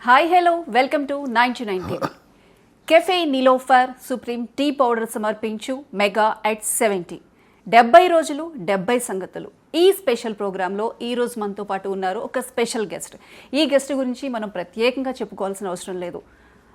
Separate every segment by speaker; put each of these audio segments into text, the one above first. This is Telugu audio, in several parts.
Speaker 1: Hi hello welcome to 99 TV. Cafe Nilofer supreme tea powder సమర్పించు మెగా ఎట్ 70 70 రోజులు 70 సంగతులు. ఈ స్పెషల్ ప్రోగ్రాంలో ఈ రోజు మనతో పాటు ఉన్నారు ఒక స్పెషల్ గెస్ట్. ఈ గెస్ట్ గురించి మనం ప్రత్యేకంగా చెప్పుకోవాల్సిన అవసరం లేదు.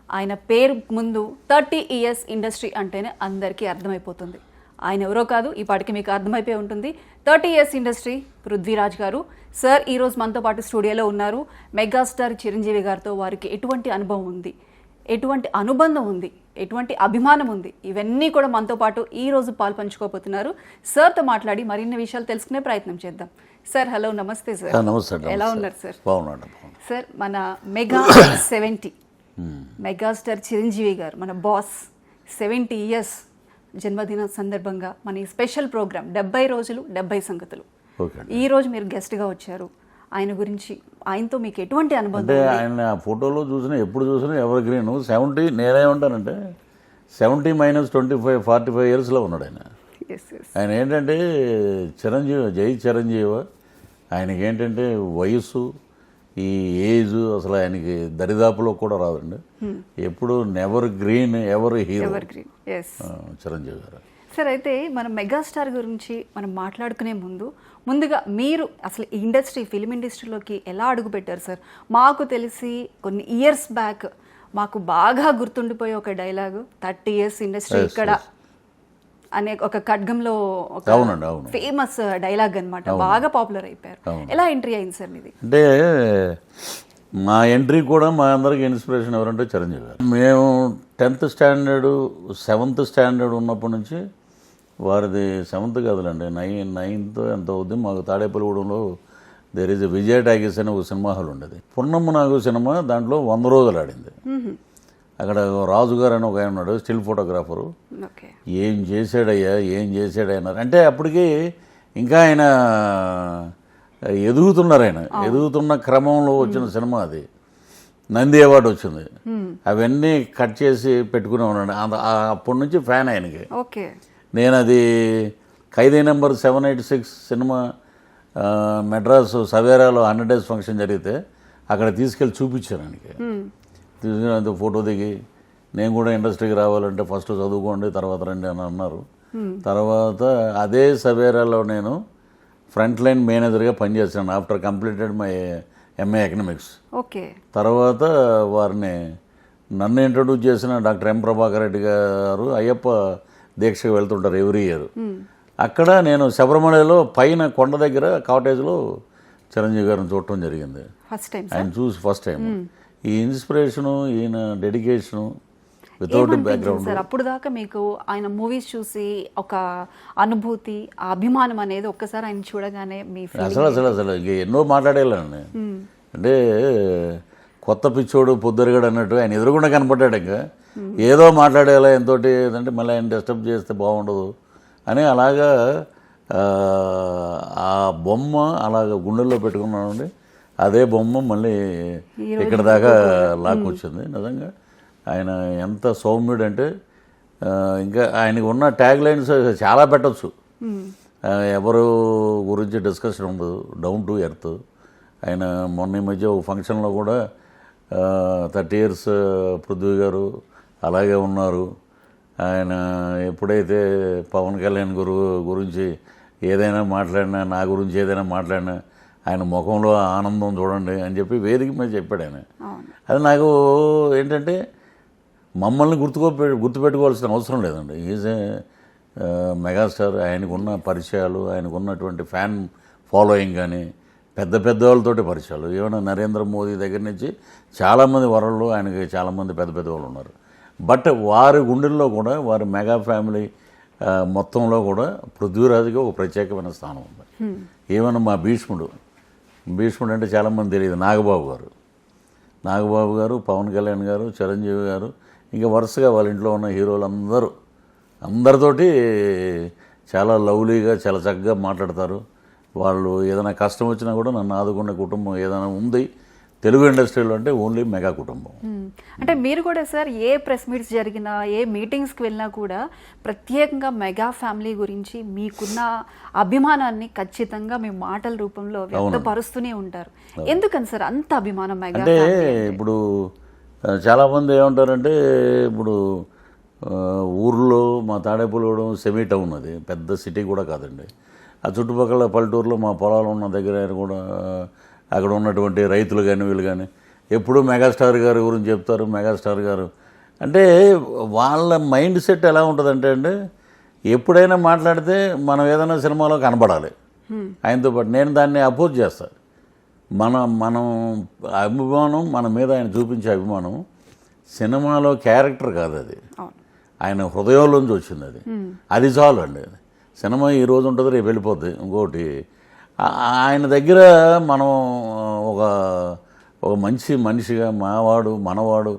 Speaker 1: ఆయన పేరు ముందు 30 ఇయర్స్ ఇండస్ట్రీ అంటేనే అందరికీ అర్థమైపోతుంది. ఆయన ఎవరో కాదు, ఈ పాటికి మీకు అర్థమైపోయి ఉంటుంది. 30 ఇయర్స్ ఇండస్ట్రీ పృథ్వీరాజ్ గారు. సార్ ఈరోజు మనతో పాటు స్టూడియోలో ఉన్నారు. మెగాస్టార్ చిరంజీవి గారితో వారికి ఎటువంటి అనుభవం ఉంది, ఎటువంటి అనుబంధం ఉంది, ఎటువంటి అభిమానం ఉంది, ఇవన్నీ కూడా మనతో పాటు ఈ రోజు పాలు పంచుకోబోతున్నారు. సార్తో మాట్లాడి మరిన్ని విషయాలు తెలుసుకునే ప్రయత్నం చేద్దాం. సార్ హలో, నమస్తే సార్.
Speaker 2: నమస్తే.
Speaker 1: ఎలా ఉన్నారు సార్?
Speaker 2: బాగున్నాడు
Speaker 1: సార్. మన మెగా 70 మెగాస్టార్ చిరంజీవి గారు మన బాస్ 70 ఇయర్స్ జన్మదిన సందర్భంగా మన ఈ స్పెషల్ ప్రోగ్రామ్ 70 రోజులు 70 సంగతులు. ఈ రోజు మీరు గెస్ట్గా వచ్చారు. ఆయన గురించి, ఆయనతో మీకు ఎటువంటి అనుబంధం?
Speaker 2: అంటే ఆయన ఫోటోలో చూసినా ఎప్పుడు చూసినా ఎవర్ గ్రీన్. 70 నేనేమంటానంటే 70 - 25 45 ఇయర్స్లో ఉన్నాడు ఆయన. ఆయన ఏంటంటే చిరంజీవి, జై చిరంజీవి. ఆయనకి ఏంటంటే వయసు, ఈ ఏజ్ అసలు ఆయనకి దరిదాపులో కూడా రాదండి. ఎప్పుడు never green, ever hero Chiranjeevi గారు.
Speaker 1: సార్, అయితే మనం మెగాస్టార్ గురించి మనం మాట్లాడుకునే ముందుగా మీరు అసలు ఈ ఇండస్ట్రీ, ఫిలిం ఇండస్ట్రీలోకి ఎలా అడుగుపెట్టారు సార్? మాకు తెలిసి కొన్ని ఇయర్స్ బ్యాక్ మాకు బాగా గుర్తుండిపోయే ఒక డైలాగు 30 ఇయర్స్ ఇండస్ట్రీ ఇక్కడ అనే ఒక ఖడ్గంలో ఒక ఫేమస్ డైలాగ్ అనమాట. బాగా పాపులర్ అయిపోయారు. ఎలా ఎంట్రీ అయింది సార్ మీది?
Speaker 2: అంటే మా ఎంట్రీ కూడా మా అందరికి ఇన్స్పిరేషన్ ఎవరంటే చిరంజీవి గారు. మేము 10th స్టాండర్డ్ 7th స్టాండర్డ్ ఉన్నప్పటి నుంచి, వారిది 7th కాదులండి, 9th ఎంత అవుద్ది, మాకు తాడేపల్లిగూడెంలో దేర్ ఈజ్ విజయ టాకీస్ అని ఒక సినిమా హాల్ ఉండేది. పున్నమ్మ నాగు సినిమా దాంట్లో 100 రోజులు ఆడింది. అక్కడ రాజు గారు అని ఒక ఆయన ఉన్నాడు, స్టిల్ ఫోటోగ్రాఫరు. ఏం చేశాడయ్యా, ఏం చేశాడన్నారు. అంటే అప్పటికి ఇంకా ఆయన ఎదుగుతున్నారు. ఆయన ఎదుగుతున్న క్రమంలో వచ్చిన సినిమా అది. నంది అవార్డు వచ్చింది. అవన్నీ కట్ చేసి పెట్టుకునే ఉన్నాడు. అప్పటి నుంచి ఫ్యాన్ ఆయనకి. నేను అది ఖైదీ నెంబర్ 786 సినిమా మెడ్రాస్ సవేరాలో 100 days ఫంక్షన్ జరిగితే అక్కడ తీసుకెళ్ళి చూపించాను ఆయనకి. తీసుకుని ఫోటో దిగి, నేను కూడా ఇండస్ట్రీకి రావాలంటే ఫస్ట్ చదువుకోండి తర్వాత రండి అని అన్నారు. తర్వాత అదే సవేరాలో నేను ఫ్రంట్ లైన్ మేనేజర్గా పనిచేశాను after completed my MA economics. తర్వాత వారిని నన్ను ఇంట్రడ్యూస్ చేసిన డాక్టర్ M. ప్రభాకర్ రెడ్డి గారు అయ్యప్ప దీక్షకు వెళ్తుంటారు ఎవ్రీ ఇయర్. అక్కడ నేను శబరిమలలో పైన కొండ దగ్గర కాటేజ్లో చిరంజీవి గారిని చూడటం జరిగింది. ఆయన చూసి ఫస్ట్ టైం. ఈ ఇన్స్పిరేషను, ఈయన డెడికేషను వితౌట్ బ్యాక్గ్రౌండ్.
Speaker 1: అప్పుడు దాకా మీకు ఆయన మూవీస్ చూసి ఒక అనుభూతి, అభిమానం అనేది ఒక్కసారి ఆయన చూడగానే మీ
Speaker 2: అసలు ఎన్నో మాట్లాడేయాలండి. అంటే కొత్త పిచ్చోడు పొద్దురుగాడు అన్నట్టు ఆయన ఎదురుగుండా కనపడ్డాడు. ఇంకా ఏదో మాట్లాడేలా ఎంతోటి ఏంటంటే మళ్ళీ ఆయన డిస్టర్బ్ చేస్తే బాగుండదు అని అలాగా ఆ బొమ్మ అలాగ గుండెల్లో పెట్టుకున్నానండి. అదే బొమ్మ మళ్ళీ ఇక్కడ దాకా లాక్కొచ్చింది. నిజంగా ఆయన ఎంత సౌమ్యుడు అంటే, ఇంకా ఆయనకు ఉన్న ట్యాగ్ లైన్స్ చాలా పెట్టచ్చు. ఎవరు గురించి డిస్కషన్ ఉండదు, డౌన్ టు ఎర్త్. ఆయన మొన్న ఈ మధ్య ఒక ఫంక్షన్లో కూడా 30 ఇయర్స్ పృథ్వీ గారు అలాగే ఉన్నారు. ఆయన ఎప్పుడైతే పవన్ కళ్యాణ్ గురించి ఏదైనా మాట్లాడినా, నా గురించి ఏదైనా మాట్లాడినా ఆయన ముఖంలో ఆనందం చూడండి అని చెప్పి వేదిక మీద చెప్పాడు ఆయన. అది నాకు ఏంటంటే మమ్మల్ని గుర్తుపెట్టుకోవాల్సిన అవసరం లేదండి. Is a megastar. ఆయనకున్న పరిచయాలు, ఆయనకున్నటువంటి ఫ్యాన్ ఫాలోయింగ్ కానీ, పెద్ద పెద్ద వాళ్ళతోటి పరిచయాలు, ఏమైనా నరేంద్ర మోదీ దగ్గర నుంచి చాలామంది వరల్డ్లో ఆయనకి చాలామంది పెద్ద పెద్ద వాళ్ళు ఉన్నారు. బట్ వారి గుండెల్లో కూడా, వారి మెగా ఫ్యామిలీ మొత్తంలో కూడా పృథ్వీరాజుకి ఒక ప్రత్యేకమైన స్థానం ఉంది. ఏమన్నా మా భీష్ముడు అంటే చాలామంది తెలియదు, నాగబాబు గారు, పవన్ కళ్యాణ్ గారు, చిరంజీవి గారు, ఇంకా వరుసగా వాళ్ళ ఇంట్లో ఉన్న హీరోలు అందరితోటి చాలా లవ్లీగా, చాలా చక్కగా మాట్లాడతారు. వాళ్ళు ఏదైనా కష్టం వచ్చినా కూడా నన్ను ఆదుకునే కుటుంబం ఏదైనా ఉంది తెలుగు ఇండస్ట్రీలో అంటే ఓన్లీ మెగా కుటుంబం.
Speaker 1: అంటే మీరు కూడా సార్ ఏ ప్రెస్ మీట్స్ జరిగినా ఏ మీటింగ్స్కి వెళ్ళినా కూడా ప్రత్యేకంగా మెగా ఫ్యామిలీ గురించి మీకున్న అభిమానాన్ని ఖచ్చితంగా మీ మాటల రూపంలో వ్యక్తపరుస్తూనే ఉంటారు. ఎందుకని సార్ అంత అభిమానం మెగా?
Speaker 2: అంటే ఇప్పుడు చాలామంది ఏమంటారంటే, ఇప్పుడు ఊర్లో మా తాడేపల్లిగూడెం సెమీ టౌన్, అది పెద్ద సిటీ కూడా కాదండి. ఆ చుట్టుపక్కల పల్లెటూరులో మా పొలాలు ఉన్న దగ్గర కూడా అక్కడ ఉన్నటువంటి రైతులు కానీ వీళ్ళు కానీ ఎప్పుడూ మెగాస్టార్ గారి గురించి చెప్తారు. మెగాస్టార్ గారు అంటే వాళ్ళ మైండ్ సెట్ ఎలా ఉంటుందంటే అండి, ఎప్పుడైనా మాట్లాడితే మనం ఏదైనా సినిమాలో కనబడాలి ఆయనతో పాటు. నేను దాన్ని అపోజ్ చేస్తాను. మనం అభిమానం, మన మీద ఆయన చూపించే అభిమానం సినిమాలో క్యారెక్టర్ కాదు, అది ఆయన హృదయంలోంచి వచ్చింది. అది చాలు అండి. సినిమా ఈ రోజు ఉంటుంది, రేపు వెళ్ళిపోద్ది. ఇంకోటి ఆయన దగ్గర మనం ఒక మంచి మనిషిగా మావాడు మనవాడు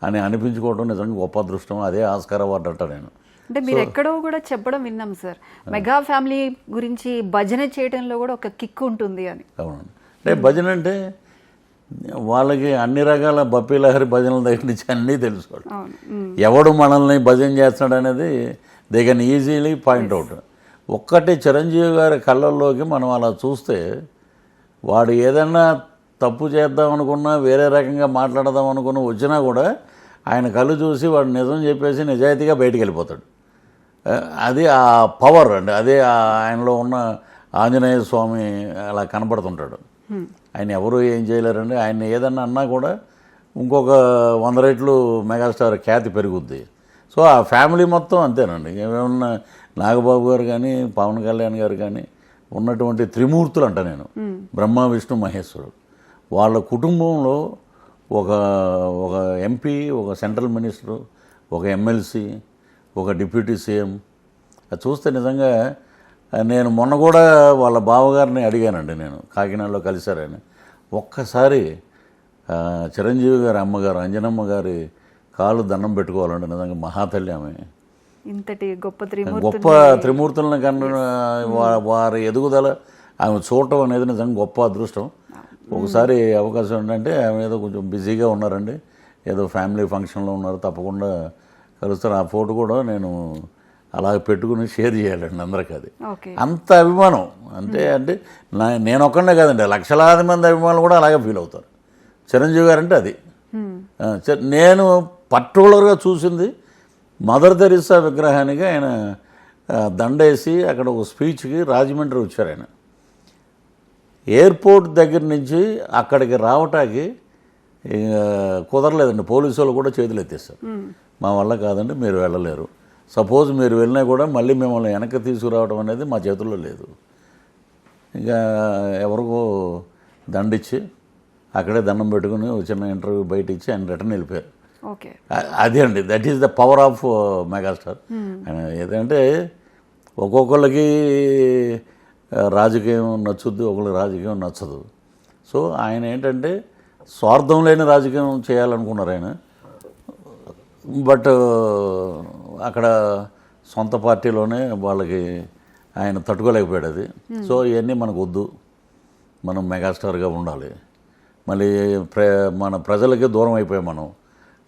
Speaker 2: అని అనిపించుకోవడం నిజంగా గొప్ప అదృష్టం. అదే ఆస్కార్ అవార్డు అంట. నేను
Speaker 1: అంటే మీరు ఎక్కడో కూడా చెప్పడం విన్నాం సార్, మెగా ఫ్యామిలీ గురించి భజన చేయడంలో కూడా ఒక కిక్ ఉంటుంది అని.
Speaker 2: అవునండి. అంటే భజన అంటే వాళ్ళకి అన్ని రకాల బప్పీ లహరి భజనల దగ్గర నుంచి అన్నీ తెలుసుకోవాలి. ఎవడు మనల్ని భజన చేస్తున్నాడు అనేది దే కెన్ ఈజీలీ పాయింట్అవుట్. ఒక్కటి చిరంజీవి గారి కళ్ళల్లోకి మనం అలా చూస్తే, వాడు ఏదన్నా తప్పు చేద్దాం అనుకున్నా, వేరే రకంగా మాట్లాడదాం అనుకున్నా వచ్చినా కూడా ఆయన కళ్ళు చూసి వాడు నిజం చెప్పేసి నిజాయితీగా బయటికి వెళ్ళిపోతాడు. అది ఆ పవర్ అండి. అదే ఆయనలో ఉన్న ఆంజనేయ స్వామి అలా కనపడుతుంటాడు. ఆయన ఎవరు ఏం చేయలేరండి. ఆయన ఏదన్నా అన్నా కూడా ఇంకొక 100 రెట్లు మెగాస్టార్ ఖ్యాతి పెరుగుద్ది. సో ఆ ఫ్యామిలీ మొత్తం అంతేనండి. ఏమన్నా నాగబాబు గారు కానీ, పవన్ కళ్యాణ్ గారు కానీ ఉన్నటువంటి త్రిమూర్తులు అంట నేను, బ్రహ్మ విష్ణు మహేశ్వరుడు. వాళ్ళ కుటుంబంలో ఒక ఎంపీ, ఒక సెంట్రల్ మినిస్టర్, ఒక ఎమ్మెల్సీ, ఒక డిప్యూటీ సీఎం. అది చూస్తే నిజంగా నేను మొన్న కూడా వాళ్ళ బావగారిని అడిగానండి. నేను కాకినాడలో కలిశారని. ఒక్కసారి చిరంజీవి గారి అమ్మగారు అంజనమ్మ గారి కాళ్ళు దండం పెట్టుకోవాలండి. నిజంగా మహాతల్లి ఆమె.
Speaker 1: ఇంతటి గొప్ప
Speaker 2: త్రిమూర్తులను కన్నా వారి ఎదుగుదల ఆమె చూడటం అనేది నిజంగా గొప్ప అదృష్టం. ఒకసారి అవకాశం ఏంటంటే ఆమె ఏదో కొంచెం బిజీగా ఉన్నారండి, ఏదో ఫ్యామిలీ ఫంక్షన్లో ఉన్నారు, తప్పకుండా కలుస్తారు. ఆ ఫోటో కూడా నేను అలా పెట్టుకుని షేర్ చేయాలండి అందరికీ. అది అంత అభిమానం. అంటే నేను ఒక్కడే కాదండి, లక్షలాది మంది అభిమానులు కూడా అలాగే ఫీల్ అవుతారు. చిరంజీవి గారు అంటే అది. నేను పర్టికులర్గా చూసింది మదర్ తెరీసా విగ్రహానికి ఆయన దండేసి అక్కడ ఒక స్పీచ్కి రాజమండ్రి వచ్చారు. ఆయన ఎయిర్పోర్ట్ దగ్గర నుంచి అక్కడికి రావటానికి కుదరలేదండి. పోలీసు వాళ్ళు కూడా చేతులు ఎత్తేస్తారు. మా వల్ల కాదండి, మీరు వెళ్ళలేరు. సపోజ్ మీరు వెళ్ళినా కూడా మళ్ళీ మిమ్మల్ని వెనక్కి తీసుకురావడం అనేది మా చేతుల్లో లేదు. ఇంకా ఎవరికో దండిచ్చి అక్కడే దండం పెట్టుకుని చిన్న ఇంటర్వ్యూ బయట ఇచ్చి ఆయన రిటర్న్ వెళ్ళిపోయారు. అదే అండి, that is the power of megastar. ఏదంటే ఒక్కొక్కళ్ళకి రాజకీయం నచ్చుద్ది, ఒకళ్ళకి రాజకీయం నచ్చదు. సో ఆయన ఏంటంటే స్వార్థం లేని రాజకీయం చేయాలనుకున్నారు ఆయన. బట్ అక్కడ సొంత పార్టీలోనే వాళ్ళకి ఆయన తట్టుకోలేకపోయాడు అది. సో ఇవన్నీ మనకు వద్దు, మనం మెగాస్టార్గా ఉండాలి. మళ్ళీ మన ప్రజలకి దూరం అయిపోయాం, మనం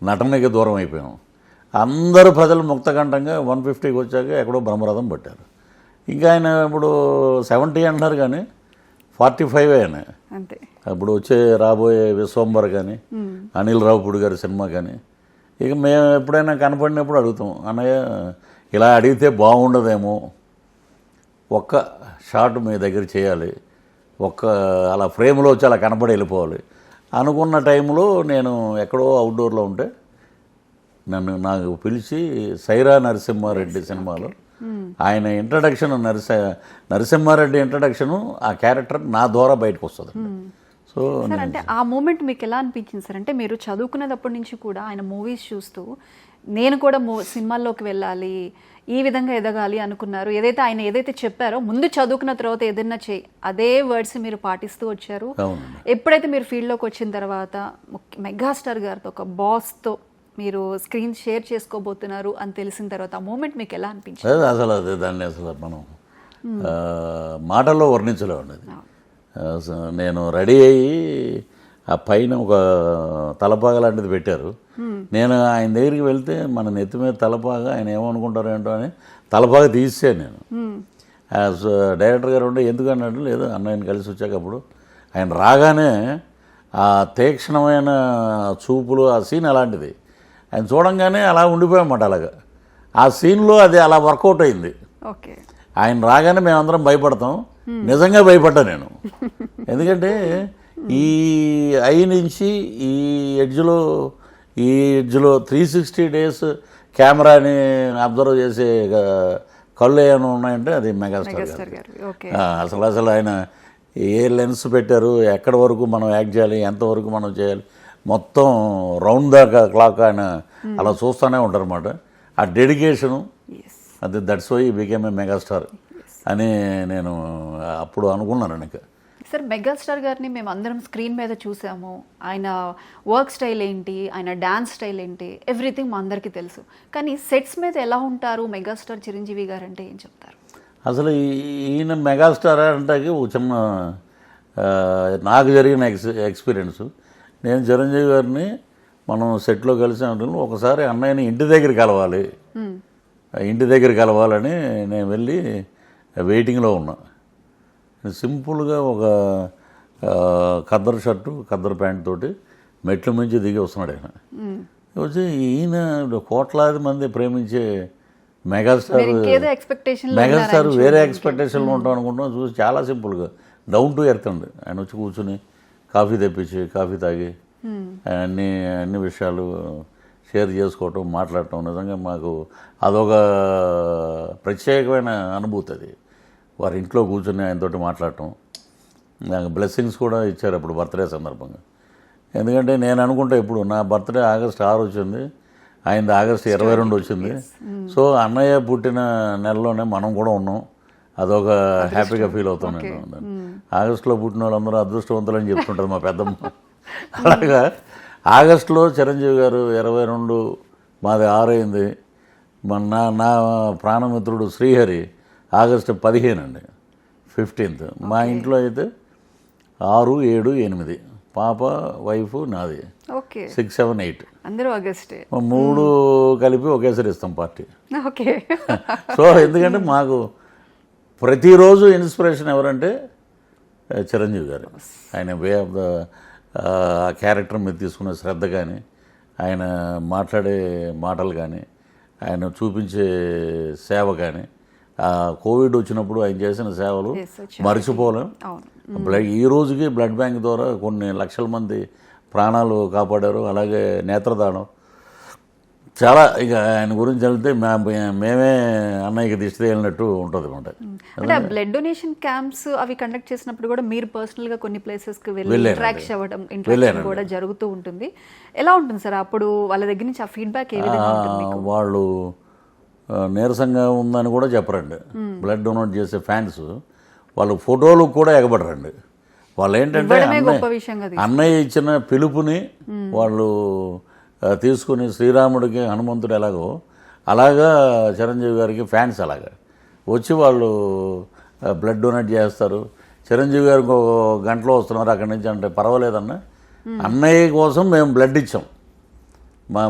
Speaker 2: నటనకి దూరం అయిపోయాం. అందరూ ప్రజలు ముక్తకంఠంగా 150కి వచ్చాక ఎక్కడో బ్రహ్మరథం పట్టారు. ఇంకా ఆయన ఇప్పుడు 70 అంటున్నారు కానీ 45 ఆయన. ఇప్పుడు రాబోయే విశ్వంబర్ కానీ, అనిల్ రావుపూడి గారి సినిమా కానీ, ఇక మేము ఎప్పుడైనా కనపడినప్పుడు అడుగుతాం, అన్నయ్య ఇలా అడిగితే బాగుండదేమో, ఒక్క షాట్ మీ దగ్గర చేయాలి, అలా ఫ్రేమ్లో వచ్చి అలా కనపడి వెళ్ళిపోవాలి అనుకున్న టైంలో నేను ఎక్కడో అవుట్డోర్లో ఉంటే నాకు పిలిచి సైరా నరసింహారెడ్డి సినిమాలో ఆయన ఇంట్రడక్షన్, నరసింహారెడ్డి ఇంట్రడక్షను ఆ క్యారెక్టర్ నా ద్వారా బయటకు వస్తుంది. సో
Speaker 1: అంటే ఆ మూమెంట్ మీకు ఎలా అనిపించింది సార్? అంటే మీరు చదువుకునేటప్పటి నుంచి కూడా ఆయన మూవీస్ చూస్తూ నేను కూడా సినిమాల్లోకి వెళ్ళాలి, ఈ విధంగా ఎదగాలి అనుకున్నారు. ఆయన ఏదైతే చెప్పారో ముందు చదువుకున్న తర్వాత ఏదైనా చేయి, అదే వర్డ్స్ మీరు పాటిస్తూ వచ్చారు. ఎప్పుడైతే మీరు ఫీల్డ్లోకి వచ్చిన తర్వాత మెగాస్టార్ గారితో, ఒక బాస్తో మీరు స్క్రీన్ షేర్ చేసుకోబోతున్నారు అని తెలిసిన తర్వాత ఆ మూమెంట్ మీకు ఎలా అనిపించింది?
Speaker 2: దాన్ని మనం మాటల్లో వర్ణించలేము. నేను రెడీ అయ్యి ఆ పైన ఒక తలపాగా లాంటిది పెట్టారు. నేను ఆయన దగ్గరికి వెళ్తే మన నెత్తి మీద తలపాగా, ఆయన ఏమనుకుంటారు ఏంటో అని తలపాగా తీసాను నేను. డైరెక్టర్ గారు ఉంటే ఎందుకు అన్నాడు, లేదు అన్నయ్యని కలిసి వచ్చాక అప్పుడు ఆయన రాగానే ఆ తీక్షణమైన చూపులు, ఆ సీన్ అలాంటిది. ఆయన చూడంగానే అలా ఉండిపోయామాట. అలాగా ఆ సీన్లో అది అలా వర్కౌట్ అయింది.
Speaker 1: ఓకే,
Speaker 2: ఆయన రాగానే మేమందరం భయపడతాం. నిజంగా భయపడ్డా నేను. ఎందుకంటే ఈ ఐ నుంచి ఈ ఎడ్జ్లో 360 days కెమెరాని అబ్జర్వ్ చేసే కళ్ళు ఏమైనా ఉన్నాయంటే అది మెగాస్టార్ గారు. అసలు ఆయన ఏ లెన్స్ పెట్టారు, ఎక్కడి వరకు మనం యాక్ట్ చేయాలి, ఎంతవరకు మనం చేయాలి, మొత్తం రౌండ్ దాకా క్లాక్ ఆయన అలా చూస్తూనే ఉంటారు అన్నమాట. ఆ డెడికేషను అది, that's why became a megastar అని నేను అప్పుడు అనుకున్నాను. ఇంకా
Speaker 1: సార్, మెగాస్టార్ గారిని మేము అందరం స్క్రీన్ మీద చూసాము. ఆయన వర్క్ స్టైల్ ఏంటి, ఆయన డాన్స్ స్టైల్ ఏంటి, ఎవ్రీథింగ్ మా అందరికీ తెలుసు. కానీ సెట్స్ మీద ఎలా ఉంటారు మెగాస్టార్ చిరంజీవి గారు అంటే ఏం చెప్తారు?
Speaker 2: అసలు ఈయన మెగాస్టార్ అంటే ఒక చిన్న నాకు జరిగిన ఎక్స్పీరియన్స్. నేను చిరంజీవి గారిని మనం సెట్లో కలిసి ఒకసారి అన్నయ్యని ఇంటి దగ్గర కలవాలని నేను వెళ్ళి వెయిటింగ్లో ఉన్నా. సింపుల్గా ఒక ఖద్దరు షర్టు, ఖద్దరు ప్యాంట్ తోటి మెట్ల మించి దిగి వస్తున్నాడు ఆయన. వచ్చి ఈయన కోట్లాది మంది ప్రేమించే మెగాస్టార్ వేరే ఎక్స్పెక్టేషన్లో ఉంటాం అనుకుంటున్నాం. చూసి చాలా సింపుల్గా డౌన్ టు ఎర్త్ అండి. ఆయన వచ్చి కూర్చుని కాఫీ తెప్పించి కాఫీ తాగి అన్ని విషయాలు షేర్ చేసుకోవటం, మాట్లాడటం, నిజంగా మాకు అదొక ప్రత్యేకమైన అనుభూతి. అది వారి ఇంట్లో కూర్చొని ఆయనతోటి మాట్లాడటం, నాకు బ్లెస్సింగ్స్ కూడా ఇచ్చారు అప్పుడు బర్త్డే సందర్భంగా. ఎందుకంటే నేను అనుకుంటా ఇప్పుడు నా బర్త్డే August 6 వచ్చింది, ఆయనది August 22 వచ్చింది. సో అన్నయ్య పుట్టిన నెలలోనే మనం కూడా ఉన్నాం. అదొక హ్యాపీగా ఫీల్ అవుతున్నాను. ఆగస్టులో పుట్టిన వాళ్ళందరూ అదృష్టవంతులు అని చెప్తుంటారు మా పెద్దమ్మ. అలాగా ఆగస్టులో చిరంజీవి గారు 22, మాది 6 అయింది. నా ప్రాణమిత్రుడు శ్రీహరి August 15 అండి, 15th. మా ఇంట్లో అయితే 6, 7, 8 పాప, వైఫ్, నాది 6, 7, 8
Speaker 1: అందరూ ఆగస్టే.
Speaker 2: 3 కలిపి ఒకేసారి ఇస్తాం పార్టీ.
Speaker 1: ఓకే.
Speaker 2: సో ఎందుకంటే మాకు ప్రతిరోజు ఇన్స్పిరేషన్ ఎవరంటే చిరంజీవి గారు. ఆయన వే ఆఫ్ ద క్యారెక్టర్ మీద తీసుకున్న శ్రద్ధ కానీ, ఆయన మాట్లాడే మాటలు కానీ, ఆయన చూపించే సేవ కానీ, కోవిడ్ వచ్చినప్పుడు ఆయన చేసిన సేవలు మర్చిపోలేం. ఈ రోజుకి బ్లడ్ బ్యాంక్ ద్వారా కొన్ని లక్షల మంది ప్రాణాలు కాపాడారు. అలాగే నేత్రదానం చాలా. ఇక ఆయన గురించి వెళ్తే మేమే అన్నయ్యకి దిష్టి తేలినట్టు ఉంటుంది అన్నమాట.
Speaker 1: అంటే ఆ బ్లడ్ డొనేషన్ క్యాంప్స్ అవి కండక్ట్ చేసినప్పుడు కూడా మీరు పర్సనల్గా కొన్ని ప్లేసెస్కి వెళ్ళి ఇంటరాక్ట్ అవ్వడం కూడా జరుగుతూ ఉంటుంది. ఎలా ఉంటుంది సార్ అప్పుడు వాళ్ళ దగ్గర నుంచి ఆ ఫీడ్బ్యాక్ ఏ విధంగా ఉంటుంది?
Speaker 2: వాళ్ళు నీరసంగా ఉందని కూడా చెప్పరండి. బ్లడ్ డొనేట్ చేసే ఫ్యాన్స్ వాళ్ళు ఫోటోలు కూడా ఎగబడరండి. వాళ్ళు ఏంటంటే అన్నయ్య ఇచ్చిన పిలుపుని వాళ్ళు తీసుకుని, శ్రీరాముడికి హనుమంతుడు ఎలాగో అలాగా చిరంజీవి గారికి ఫ్యాన్స్ అలాగా వచ్చి వాళ్ళు బ్లడ్ డొనేట్ చేస్తారు. చిరంజీవి గారికి ఒక గంటలో వస్తున్నారు అక్కడి నుంచి అంటే పర్వాలేదన్న, అన్నయ్య కోసం మేము బ్లడ్ ఇచ్చాం,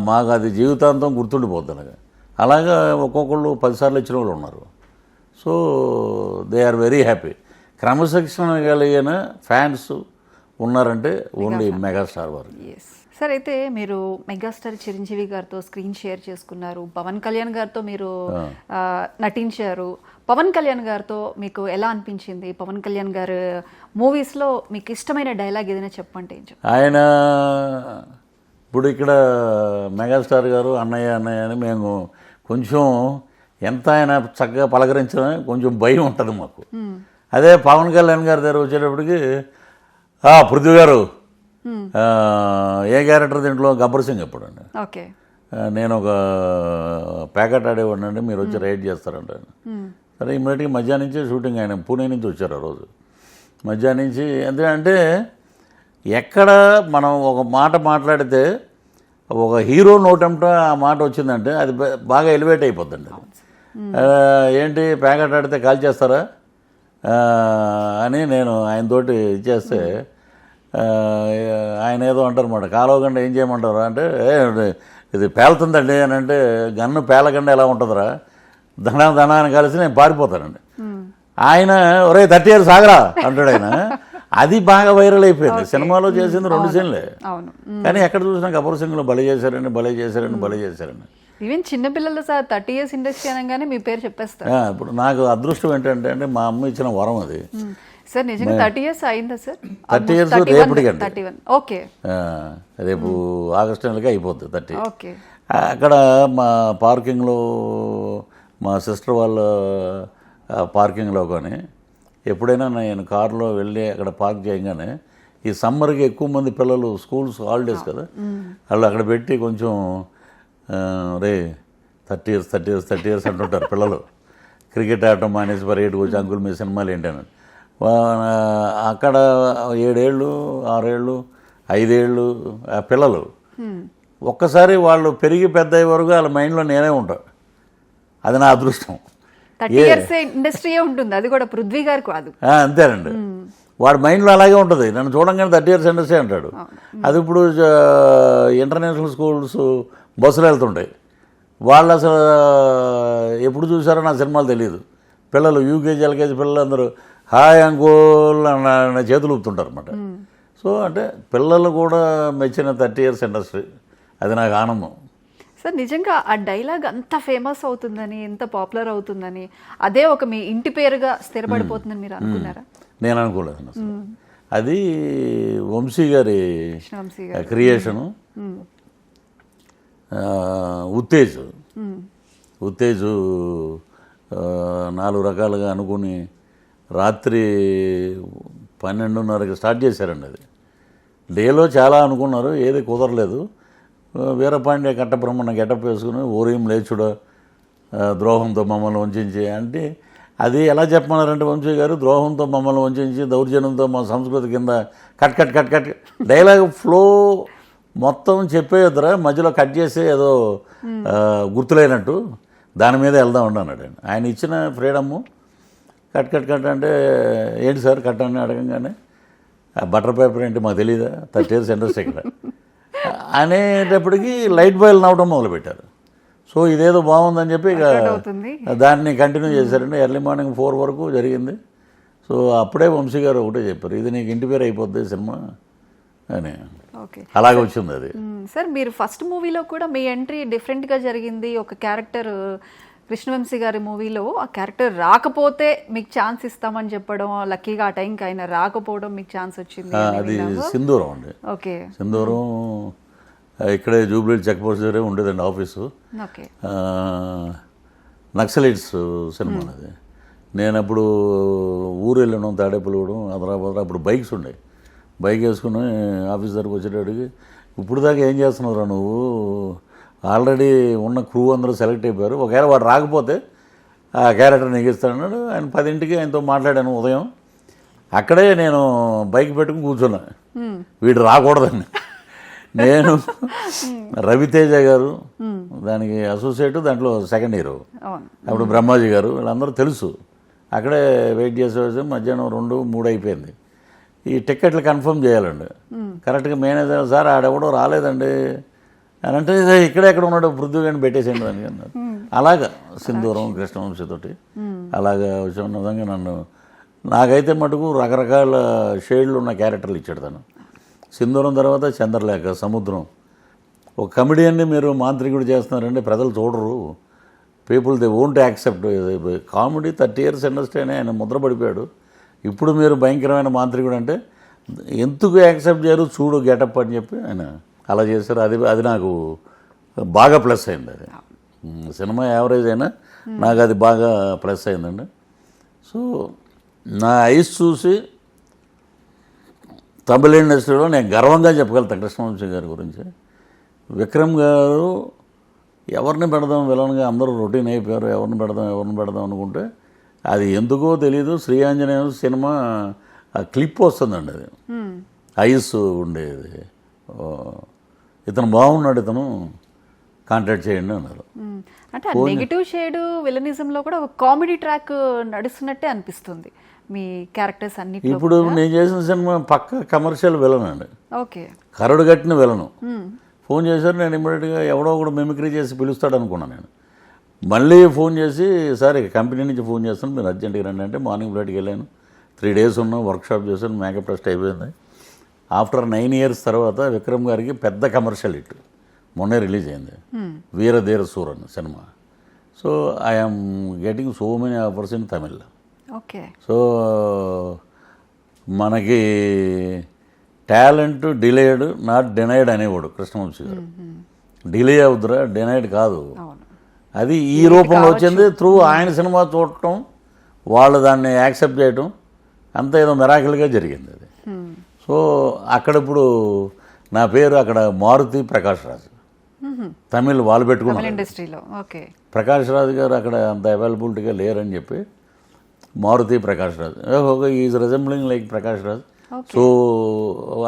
Speaker 2: మాకు అది జీవితాంతం గుర్తుండిపోద్ది. అలాగా ఒక్కొక్కళ్ళు 10 సార్లు ఇచ్చిన వాళ్ళు ఉన్నారు. So they are very happy. క్రమశిక్షణ కలిగిన ఫ్యాన్స్ ఉన్నారంటే ఓన్లీ మెగాస్టార్ వారు.
Speaker 1: సార్, అయితే మీరు మెగాస్టార్ చిరంజీవి గారితో స్క్రీన్ షేర్ చేసుకున్నారు, పవన్ కళ్యాణ్ గారితో మీరు నటించారు. పవన్ కళ్యాణ్ గారితో మీకు ఎలా అనిపించింది? పవన్ కళ్యాణ్ గారు మూవీస్లో మీకు ఇష్టమైన డైలాగ్ ఏదైనా చెప్పంటే ఏం చెప్తారు?
Speaker 2: ఆయన ఇప్పుడు ఇక్కడ మెగాస్టార్ గారు అన్నయ్య అని మేము కొంచెం ఎంత ఆయన చక్కగా పలకరించడం కొంచెం భయం ఉంటుంది మాకు. అదే పవన్ కళ్యాణ్ గారి దగ్గర వచ్చేటప్పటికి పృథ్వీ గారు ఏ క్యారెక్టర్ దీంట్లో? గబ్బర్ సింగ్ ఎప్పుడండి.
Speaker 1: ఓకే,
Speaker 2: నేను ఒక ప్యాకెట్ ఆడేవాడినండి, మీరు వచ్చి రైడ్ చేస్తారంట. సరే ఇమ్మీడియట్గా మధ్యాహ్నం నుంచే షూటింగ్, ఆయన పూణే నుంచి వచ్చారు ఆ రోజు మధ్యాహ్నం నుంచి. ఎందుకంటే ఎక్కడ మనం ఒక మాట మాట్లాడితే ఒక హీరో నోటంట ఆ మాట వచ్చిందంటే అది బాగా ఎలివేట్ అయిపోద్దండి. ఏంటి ప్యాకెట్ ఆడితే కాల్ చేస్తారా అని నేను ఆయనతోటి ఇచ్చేస్తే ఆయన ఏదో అంటారన్నమాట, కాలువకుండా ఏం చేయమంటారు అంటే, ఇది పేలుతుందండి అని అంటే, గన్ను పేలకుండా ఎలా ఉంటుందిరా, ధనాన్ని కలిసి నేను పారిపోతానండి. ఆయన ఒరే 30 years సాగరా అంటాడు ఆయన. అది బాగా వైరల్ అయిపోయింది. సినిమాలో చేసింది 2 సీన్లే, కానీ ఎక్కడ చూసినా గబ్బర్ సింగ్లో భలే చేశారండి.
Speaker 1: ఈవెన్ చిన్నపిల్లలు సార్ 30 years ఇండస్ట్రీ అనగానే మీ పేరు చెప్పేస్తారు.
Speaker 2: ఇప్పుడు నాకు అదృష్టం ఏంటంటే అండి, మా అమ్మ ఇచ్చిన వరం అది.
Speaker 1: సార్ నిజంగా 30 years అయిందా సార్?
Speaker 2: 30 years రేపటికండి.
Speaker 1: 31. ఓకే,
Speaker 2: రేపు ఆగస్టు నెలకి అయిపోద్ది 30.
Speaker 1: ఓకే.
Speaker 2: అక్కడ మా పార్కింగ్లో, మా సిస్టర్ వాళ్ళ పార్కింగ్లో కానీ ఎప్పుడైనా నేను కారులో వెళ్ళి అక్కడ పార్క్ చేయగానే, ఈ సమ్మర్కి ఎక్కువ మంది పిల్లలు స్కూల్స్ హాలిడేస్ కదా, వాళ్ళు అక్కడ పెట్టి కొంచెం రే 30 years అంటుంటారు పిల్లలు. క్రికెట్ ఆడటం మానేసి పరిగెట్టుకు వచ్చి అంకుల్ మీ సినిమాలు ఏంటని. అక్కడ 7 ఏళ్ళు 6 ఏళ్ళు 5 ఏళ్ళు ఆ పిల్లలు ఒక్కసారి వాళ్ళు పెరిగి పెద్ద అయ్యే వరకు వాళ్ళ మైండ్లో నేనే ఉంటాను. అది నా అదృష్టం.
Speaker 1: 30 years ఇండస్ట్రీయే ఉంటుంది, అది కూడా పృథ్వీ గారు కాదు.
Speaker 2: అంతేనండి, వాడి మైండ్లో అలాగే ఉంటుంది. నన్ను చూడంగానే 30 years ఇండస్ట్రీ అంటాడు. అది ఇప్పుడు ఇంటర్నేషనల్ స్కూల్స్ బస్సులు వెళ్తుంటాయి, వాళ్ళు అసలు ఎప్పుడు చూసారో నా సినిమాలు తెలియదు. పిల్లలు యూకేజీ ఎల్కేజీ పిల్లలు అందరూ హాయ్ అంకుల్ అన్న చేతులు ఊపుతుంటారు అన్నమాట. సో అంటే పిల్లలు కూడా మెచ్చిన 30 years ఇండస్ట్రీ, అది నాకు ఆనందం.
Speaker 1: సార్ నిజంగా ఆ డైలాగ్ అంత ఫేమస్ అవుతుందని, ఎంత పాపులర్ అవుతుందని, అదే ఒక మీ ఇంటి పేరుగా స్థిరపడిపోతుందని మీరు అనుకున్నారా?
Speaker 2: నేను అనుకోలేదు అసలు. అది వంశీ గారి క్రియేషను. ఉత్తేజ్ 4 రకాలుగా అనుకుని రాత్రి 12:30కి స్టార్ట్ చేశారండి. అది డేలో చాలా అనుకున్నారు, ఏది కుదరలేదు. వీరపాండ్య కట్టబ్రహ్మణ గెటప్ వేసుకుని ఓరియం లేచుడ ద్రోహంతో మమ్మల్ని వంచించి అంటే, అది ఎలా చెప్పమన్నారంటే వంశీ గారు, ద్రోహంతో మమ్మల్ని వంచించి దౌర్జన్యంతో మా సంస్కృతి కింద cut cut cut cut dialogue flow మొత్తం చెప్పేద్దరా, మధ్యలో కట్ చేసి ఏదో గుర్తులేనట్టు దాని మీద వెళ్దాం అన్నాడు. ఆయన ఇచ్చిన ఫ్రీడము. కట్ కట్ కట్ అంటే ఏంటి సార్ కట్ అని అడగంగానే, బటర్ పేపర్ ఏంటి మాకు తెలీదా, 30 years ఇండస్ట్రీ ఇక్కడ అనేటప్పటికీ లైట్ బాయిల్ నవ్వడం మొదలుపెట్టారు. సో ఇదేదో బాగుందని చెప్పి ఇక దాన్ని కంటిన్యూ చేశారండి. ఎర్లీ మార్నింగ్ 4 వరకు జరిగింది. సో అప్పుడే వంశీ గారు ఒకటే చెప్పారు, ఇది నీకు ఇంటి పేరు అయిపోద్ది సినిమా అని. అలాగే వచ్చింది అది.
Speaker 1: సార్ మీరు ఫస్ట్ మూవీలో కూడా మీ ఎంట్రీ డిఫరెంట్గా జరిగింది. ఒక క్యారెక్టర్ కృష్ణవంశీ గారి మూవీలో ఆ క్యారెక్టర్ రాకపోతే మీకు ఛాన్స్ ఇస్తామని చెప్పడం, లక్కీగా ఆ టైంకి ఆయన రాకపోవడం, మీకు ఛాన్స్ వచ్చింది.
Speaker 2: అది సింధూరం అండి.
Speaker 1: ఓకే.
Speaker 2: సింధూరం ఇక్కడే జూబ్లీ చెక్ పోస్ట్ దగ్గరే ఉండేదండి ఆఫీసు. నక్సలైట్స్ సినిమా అది. నేను అప్పుడు ఊరు వెళ్ళడం, తాడేపల్లిగూడెం, హైదరాబాద్. అప్పుడు బైక్స్ ఉండేవి. బైక్ వేసుకుని ఆఫీస్ దగ్గరకు వచ్చేటప్పటికి, ఇప్పుడు దాకా ఏం చేస్తున్నావురా నువ్వు, ఆల్రెడీ ఉన్న క్రూ అందరూ సెలెక్ట్ అయిపోయారు, ఒకవేళ వాడు రాకపోతే ఆ క్యారెక్టర్ నీకు ఇస్తాడన్నాడు. ఆయన 10ంటికి ఆయనతో మాట్లాడాను ఉదయం. అక్కడే నేను బైక్ పెట్టుకుని కూర్చున్నా, వీడు రాకూడదని. నేను రవితేజ గారు దానికి అసోసియేట్, దాంట్లో సెకండ్ హీరో, అప్పుడు బ్రహ్మాజీ గారు, వీళ్ళందరూ తెలుసు. అక్కడే వెయిట్ చేసే మధ్యాహ్నం 2, 3 అయిపోయింది. ఈ టికెట్లు కన్ఫర్మ్ చేయాలండి. కరెక్ట్గా మేనేజర్ సార్ ఆడెవడో రాలేదండి అని అంటే, ఇక్కడే ఎక్కడ ఉన్నాడు పృథ్వీ గారిని పెట్టేసేయండి అని అన్నారు. అలాగా సింధూరం కృష్ణవంశీతోటి అలాగా వచ్చాను. నిజంగా నాకైతే మటుకు రకరకాల షేడ్లు ఉన్న క్యారెక్టర్లు ఇచ్చాడు తను. సింధూరం తర్వాత చంద్రలేఖ, సముద్రం. ఒక కమెడియన్ని మీరు మాంత్రికుడు చేస్తున్నారంటే ప్రజలు చూడరు, people they won't accept. Comedy 30 years industry అని ఆయన ముద్ర పడిపోయాడు. ఇప్పుడు మీరు భయంకరమైన మాంత్రికుడు అంటే ఎందుకు యాక్సెప్ట్ చేయరు, చూడు గెటప్ అని చెప్పి ఆయన అలా చేశారు. అది నాకు బాగా ప్లస్ అయింది. అది సినిమా యావరేజ్ అయినా నాకు అది బాగా ప్లస్ అయిందండి. సో నా ఐస్ చూసి తమిళ ఇండస్ట్రీలో నేను గర్వంగా చెప్పగలుగుతాను కృష్ణవంశీ గారి గురించి. విక్రమ్ గారు ఎవరిని పెడదాం విలన్గా, అందరూ రొటీన్ అయిపోయారు, ఎవరిని పెడదాం అనుకుంటే అది ఎందుకో తెలీదు, శ్రీ ఆంజనేయ సినిమా క్లిప్ వస్తుందండి, అది ఐస్ ఉండేది. ఇతను బాగున్నాడు, ఇతను కాంటాక్ట్ చేయండి అన్నారు.
Speaker 1: అంటే నెగిటివ్ షేడ్ విలనిజంలో కూడా ఒక కామెడీ ట్రాక్ నడుస్తున్నట్టే అనిపిస్తుంది. మీ క్యారెక్టర్స్ అన్నిట్లో?
Speaker 2: ఇప్పుడు నేను చేసిన సినిమా పక్క కమర్షియల్ విలన్ అండి,
Speaker 1: ఓకే.
Speaker 2: కరడు కట్టిన విలను. ఫోన్ చేశారు, నేను ఇమ్మీడియట్గా ఎవడో ఒకడు మిమిక్రీ చేసి పిలుస్తాడు అనుకున్నాను. నేను మళ్ళీ ఫోన్ చేసి, సార్ కంపెనీ నుంచి ఫోన్ చేస్తాను, మీరు అర్జెంట్గా రండి అంటే మార్నింగ్ ఫ్లైట్కి వెళ్ళాను. 3 days ఉన్నాం, వర్క్షాప్ చేశాను, మేకప్ టెస్ట్ అయిపోయింది. ఆఫ్టర్ 9 years తర్వాత విక్రమ్ గారికి పెద్ద కమర్షియల్ హిట్ మొన్నే రిలీజ్ అయింది, వీరధీర సూర్ అన్న cinema. So I'm getting so many offers in Tamil.
Speaker 1: Okay.
Speaker 2: So మనకి టాలెంట్ డిలేడ్ నాట్ డినైడ్ అనేవాడు కృష్ణవంశీ గారు. డిలే అవుతురా, డినైడ్ కాదు. అది ఈ రూపంలో వచ్చింది త్రూ ఆయన సినిమా చూడటం, వాళ్ళు దాన్ని యాక్సెప్ట్ చేయటం, అంత ఏదో మిరాకిల్గా జరిగింది అది. సో అక్కడ ఇప్పుడు నా పేరు అక్కడ మారుతి ప్రకాష్ రాజు, తమిళ్ వాళ్ళు పెట్టుకున్నారు
Speaker 1: ఇండస్ట్రీలో. ఓకే.
Speaker 2: ప్రకాష్ రాజు గారు అక్కడ అంత అవైలబిలిటీగా లేరని చెప్పి Maruti Prakash Raju, is resembling like Prakash Raj, so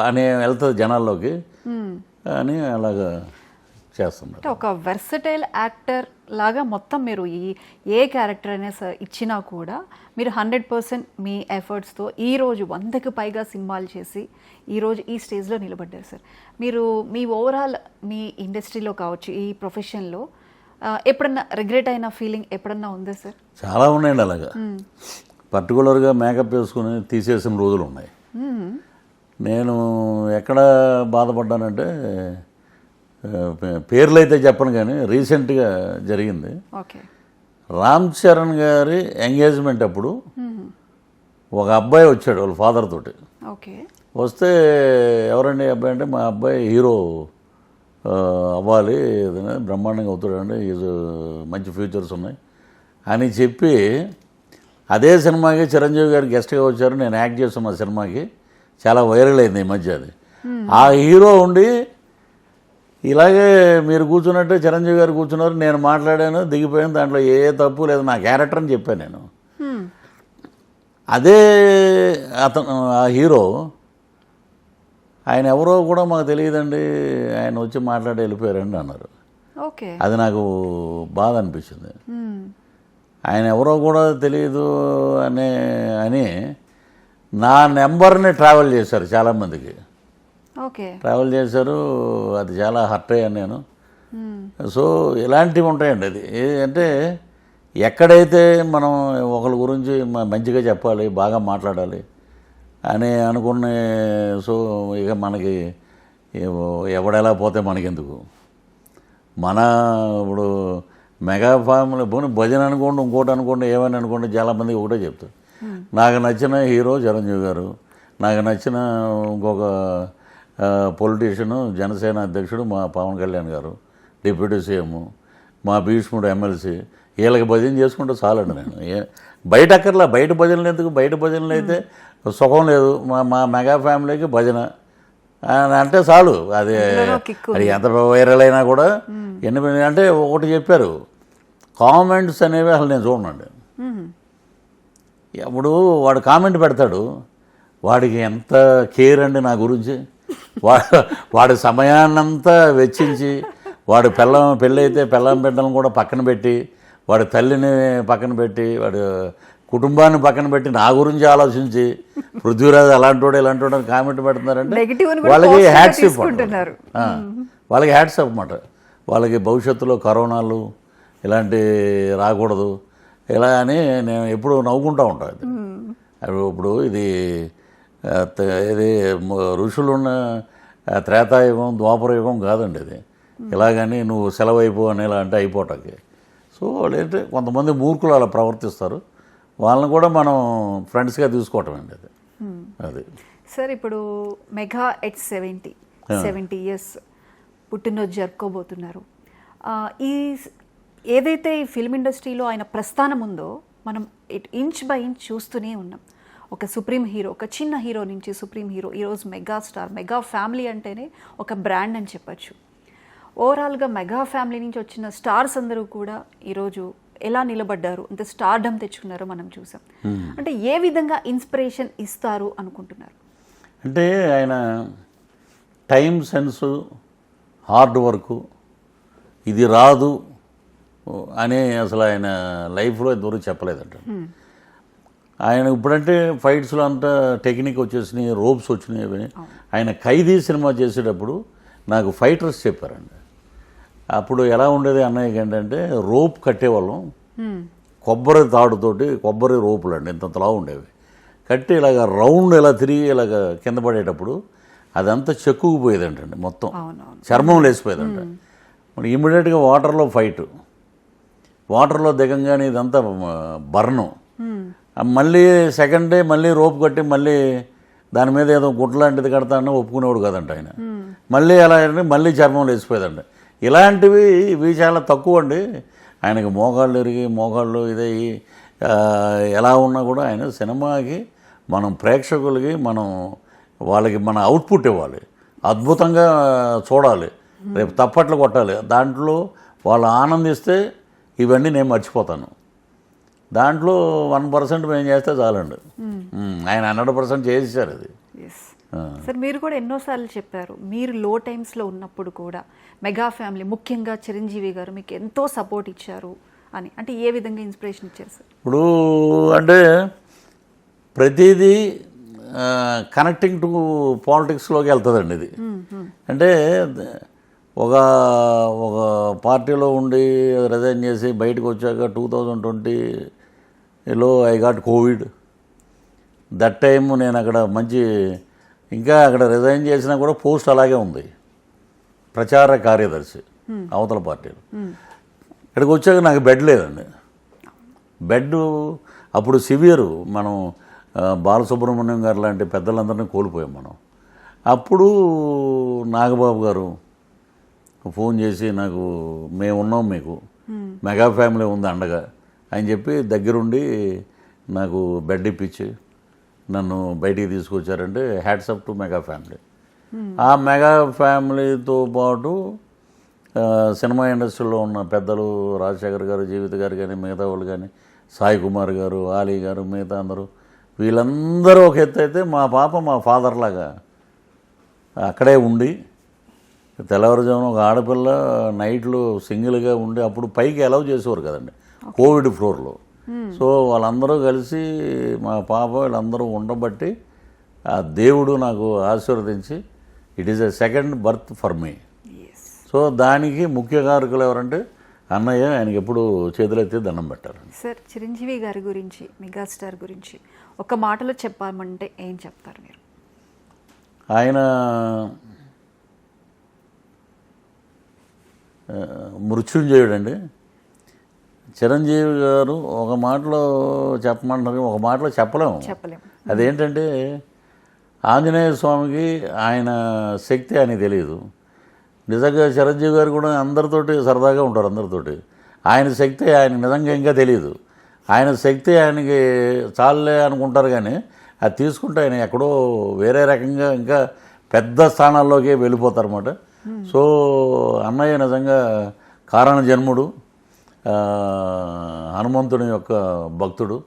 Speaker 2: అని వెళ్తుంది జనాల్లోకి అని అలాగా చేస్తున్నారు.
Speaker 1: ఒక వెర్సటైల్ యాక్టర్ లాగా మొత్తం మీరు ఏ క్యారెక్టర్ అయినా ఇచ్చినా కూడా మీరు 100% మీ ఎఫర్ట్స్తో ఈరోజు 100కి పైగా సినిమాలు చేసి ఈరోజు ఈ స్టేజ్లో నిలబడ్డారు సార్. మీరు మీ ఓవరాల్ మీ ఇండస్ట్రీలో కావచ్చు, ఈ ప్రొఫెషన్లో ఎప్పుడన్నా రిగ్రెట్ అయిన ఫీలింగ్ ఎప్పుడన్నా ఉందా సార్?
Speaker 2: చాలా ఉన్నాయండి అలాగా. పర్టికులర్గా మేకప్ వేసుకుని తీసేసిన రోజులు ఉన్నాయి. నేను ఎక్కడ బాధపడ్డానంటే, పేర్లు అయితే చెప్పను కానీ రీసెంట్గా జరిగింది.
Speaker 1: ఓకే.
Speaker 2: రామ్ చరణ్ గారి ఎంగేజ్మెంట్ అప్పుడు ఒక అబ్బాయి వచ్చాడు వాళ్ళ ఫాదర్ తోటి.
Speaker 1: ఓకే.
Speaker 2: వస్తే ఎవరండి అబ్బాయి అంటే, మా అబ్బాయి హీరో అవ్వాలి, ఏదైనా బ్రహ్మాండంగా అవుతాడండి, మంచి ఫ్యూచర్స్ ఉన్నాయి అని చెప్పి, అదే సినిమాకి చిరంజీవి గారు గెస్ట్గా వచ్చారు, నేను యాక్ట్ చేస్తున్న సినిమాకి, చాలా వైరల్ అయింది ఈ మధ్య అది. ఆ హీరో ఉండి ఇలాగే మీరు కూర్చున్నట్టే చిరంజీవి గారు కూర్చున్నారు, నేను మాట్లాడాను, దిగిపోయాను, దాంట్లో ఏ తప్పు లేదు, నా క్యారెక్టర్ అని చెప్పాను నేను. అదే అతను ఆ హీరో, ఆయన ఎవరో కూడా మాకు తెలియదండి, ఆయన వచ్చి మాట్లాడి వెళ్ళిపోయారండి అన్నారు.
Speaker 1: ఓకే.
Speaker 2: అది నాకు బాధ అనిపించింది. ఆయన ఎవరో కూడా తెలియదు అని నా నెంబర్ని ట్రావెల్ చేశారు చాలామందికి.
Speaker 1: ఓకే.
Speaker 2: ట్రావెల్ చేశారు, అది చాలా హర్ట్ అయ్యాను నేను. సో ఇలాంటివి ఉంటాయండి. అది అంటే ఎక్కడైతే మనం ఒకరి గురించి మంచిగా చెప్పాలి, బాగా మాట్లాడాలి అని అనుకునే, సో ఇక మనకి ఎవడెలా పోతే మనకెందుకు, మన ఇప్పుడు మెగా ఫ్యామిలీ పోనీ భజన అనుకోండి, ఇంకోటి అనుకోండి, ఏమని అనుకోండి, చాలామంది ఒకటే చెప్తారు. నాకు నచ్చిన హీరో చిరంజీవి గారు, నాకు నచ్చిన ఇంకొక పొలిటీషియను జనసేన అధ్యక్షుడు మా పవన్ కళ్యాణ్ గారు, డిప్యూటీ సీఎం, మా భీష్ముడు ఎమ్మెల్సీ, వీళ్ళకి భజన చేసుకుంటే చాలండి. నేను బయట అక్కర్లా, బయట భజనలు ఎందుకు, బయట భజనలు అయితే సుఖం లేదు. మా మెగా ఫ్యామిలీకి భజన అంటే చాలు. అది ఎంత వైరల్ అయినా కూడా ఎన్ని అంటే ఒకటి చెప్పారు, కామెంట్స్ అనేవి అసలు నేను చూడండి. ఇప్పుడు వాడు కామెంట్ పెడతాడు, వాడికి ఎంత కేర్ అండి నా గురించి, వాడి సమయాన్నంతా వెచ్చించి, వాడు పెళ్ళి అయితే పెళ్ళం బిడ్డలను కూడా పక్కన పెట్టి, వాడి తల్లిని పక్కన పెట్టి, వాడి కుటుంబాన్ని పక్కన పెట్టి నా గురించి ఆలోచించి, పృథ్వీరాజ్ అలాంటి వాడు ఇలాంటి వాడు అని కామెంట్ పెడుతున్నారంటే వాళ్ళకి హ్యాట్స్ ఇవ్వమంటారు. వాళ్ళకి హ్యాట్స్ అన్నమాట. వాళ్ళకి భవిష్యత్తులో కరోనాలు ఇలాంటి రాకూడదు ఇలా అని నేను ఎప్పుడు నవ్వుకుంటూ ఉంటాను. ఇప్పుడు ఇది ఋషులు ఉన్న త్రేతాయుగం ద్వాపరయుగం కాదండి ఇది. ఇలాగని నువ్వు సెలవు అయిపో అనేలా అంటే అయిపోవటానికి. సో వాళ్ళు ఏంటంటే కొంతమంది మూర్ఖులు అలా ప్రవర్తిస్తారు, వాళ్ళని కూడా మనం ఫ్రెండ్స్గా తీసుకోవటం అండి అది. అది
Speaker 1: సార్ ఇప్పుడు మెగా ఎట్ 70 years పుట్టినరోజు జరుపుకోబోతున్నారు. ఈ ఏదైతే ఈ ఫిల్మ్ ఇండస్ట్రీలో ఆయన ప్రస్థానం ఉందో మనం ఇంచ్ బై ఇంచ్ చూస్తూనే ఉన్నాం. ఒక సుప్రీం హీరో, ఒక చిన్న హీరో నుంచి సుప్రీం హీరో, ఈరోజు మెగా స్టార్, మెగా ఫ్యామిలీ అంటేనే ఒక బ్రాండ్ అని చెప్పచ్చు. ఓవరాల్గా మెగా ఫ్యామిలీ నుంచి వచ్చిన స్టార్స్ అందరూ కూడా ఈరోజు ఎలా నిలబడ్డారు, అంత స్టార్డమ్ తెచ్చుకున్నారో మనం చూసాం. అంటే ఏ విధంగా ఇన్స్పిరేషన్ ఇస్తారు అనుకుంటున్నారు?
Speaker 2: అంటే ఆయన టైం సెన్సు, హార్డ్ వర్క్, ఇది రాదు అని అసలు ఆయన లైఫ్లో ఇంతవరకు చెప్పలేదంట. ఆయన ఇప్పుడంటే ఫైట్స్లో అంతా టెక్నిక్ వచ్చేసినాయి, రోప్స్ వచ్చినాయి అవి. ఆయన ఖైదీ సినిమా చేసేటప్పుడు నాకు ఫైటర్స్ చెప్పారండి. అప్పుడు ఎలా ఉండేది అన్నయ్యకి ఏంటంటే రోప్ కట్టేవాళ్ళం, కొబ్బరి తాడుతోటి, కొబ్బరి రోపులు అండి ఇంతంతలా ఉండేవి, కట్టి ఇలాగ రౌండ్ ఇలా తిరిగి ఇలాగ కింద పడేటప్పుడు అదంతా చెక్కుకుపోయేదంటండి, మొత్తం చర్మం లేసిపోయేదంట. మరి ఇమ్మీడియట్గా వాటర్లో ఫైట్, వాటర్లో దిగంగానే ఇదంతా బర్ను. మళ్ళీ సెకండ్ డే మళ్ళీ రోప్ కట్టి మళ్ళీ దాని మీద ఏదో గుడ్డ లాంటిది కడతానని ఒప్పుకునేవాడు కదంట ఆయన. మళ్ళీ అలా మళ్ళీ చర్మం లేచిపోయేదండి. ఇలాంటివి ఇవి చాలా తక్కువ అండి. ఆయనకి మోకాళ్ళు ఎరిగి మోకాళ్ళు ఇదయ్యి ఎలా ఉన్నా కూడా ఆయన సినిమాకి మనం ప్రేక్షకులకి మనం వాళ్ళకి మన అవుట్పుట్ ఇవ్వాలి, అద్భుతంగా చూడాలి, రేపు తప్పట్లు కొట్టాలి. దాంట్లో వాళ్ళు ఆనందిస్తే ఇవన్నీ నేను మర్చిపోతాను. దాంట్లో 1% మేము చేస్తే చాలండి. ఆయన 100% చేసేసారు అది.
Speaker 1: సార్ మీరు కూడా ఎన్నోసార్లు చెప్పారు, మీరు లో టైమ్స్లో ఉన్నప్పుడు కూడా మెగా ఫ్యామిలీ ముఖ్యంగా చిరంజీవి గారు మీకు ఎంతో సపోర్ట్ ఇచ్చారు అని. అంటే ఏ విధంగా ఇన్స్పిరేషన్ ఇచ్చారు సార్?
Speaker 2: ఇప్పుడు అంటే ప్రతిదీ కనెక్టింగ్ టు పాలిటిక్స్లోకి వెళ్తుందండి ఇది. అంటే ఒక పార్టీలో ఉండి రిజైన్ చేసి బయటకు వచ్చాక 2020లో I got COVID. That time నేను అక్కడ మంచి ఇంకా అక్కడ రిజైన్ చేసినా కూడా పోస్ట్ అలాగే ఉంది, ప్రచార కార్యదర్శి అవతల పార్టీలో. ఇక్కడికి వచ్చాక నాకు బెడ్ లేదండి. బెడ్ అప్పుడు సివియరు, మనం బాలసుబ్రహ్మణ్యం గారు లాంటి పెద్దలందరినీ కోల్పోయాం మనం. అప్పుడు నాగబాబు గారు ఫోన్ చేసి నాకు మేము ఉన్నాం, మీకు మెగా ఫ్యామిలీ ఉంది అండగా అని చెప్పి దగ్గరుండి నాకు బెడ్ ఇప్పించి నన్ను బయటికి తీసుకొచ్చారంటే హ్యాట్సప్ టు మెగా ఫ్యామిలీ. ఆ మెగా ఫ్యామిలీతో పాటు సినిమా ఇండస్ట్రీలో ఉన్న పెద్దలు రాజశేఖర్ గారు, జీవిత గారు కానీ, మిగతా వాళ్ళు కానీ, సాయి కుమార్ గారు, ఆలీ గారు, మిగతా అందరూ, వీళ్ళందరూ ఒక ఎత్తు అయితే మా పాప మా ఫాదర్ లాగా అక్కడే ఉండి తెల్లవారుజామున ఒక ఆడపిల్ల నైట్లో సింగిల్గా ఉండి, అప్పుడు పైకి అలౌ చేసేవారు కదండి కోవిడ్ ఫ్లోర్లో. సో వాళ్ళందరూ కలిసి మా పాప వీళ్ళందరూ ఉండబట్టి ఆ దేవుడు నాకు ఆశీర్వదించి it is a second birth for me. So దానికి ముఖ్య కారకులు ఎవరంటే అన్నయ్య. ఆయనకి ఎప్పుడు చేతులెత్తి దండం పెట్టారు.
Speaker 1: సార్ చిరంజీవి గారి గురించి, మెగాస్టార్ గురించి ఒక మాటలో చెప్పామంటే ఏం చెప్తారు మీరు?
Speaker 2: ఆయన మృత్యుంజయుడండి. చిరంజీవి గారు ఒక మాటలో చెప్పమంటారు, ఒక మాటలో చెప్పలేము. అదేంటంటే ఆంజనేయ స్వామికి ఆయన శక్తి ఆయనకి తెలియదు. నిజంగా చిరంజీవి గారు కూడా అందరితోటి సరదాగా ఉంటారు, అందరితోటి. ఆయన శక్తి ఆయన నిజంగా ఇంకా తెలియదు. ఆయన శక్తి ఆయనకి చాలే అనుకుంటారు, కానీ అది తీసుకుంటే ఆయన ఎక్కడో వేరే రకంగా ఇంకా పెద్ద స్థానాల్లోకి వెళ్ళిపోతారన్నమాట. సో అన్నయ్య నిజంగా కారణ జన్ముడు, హనుమంతుని యొక్క భక్తుడు.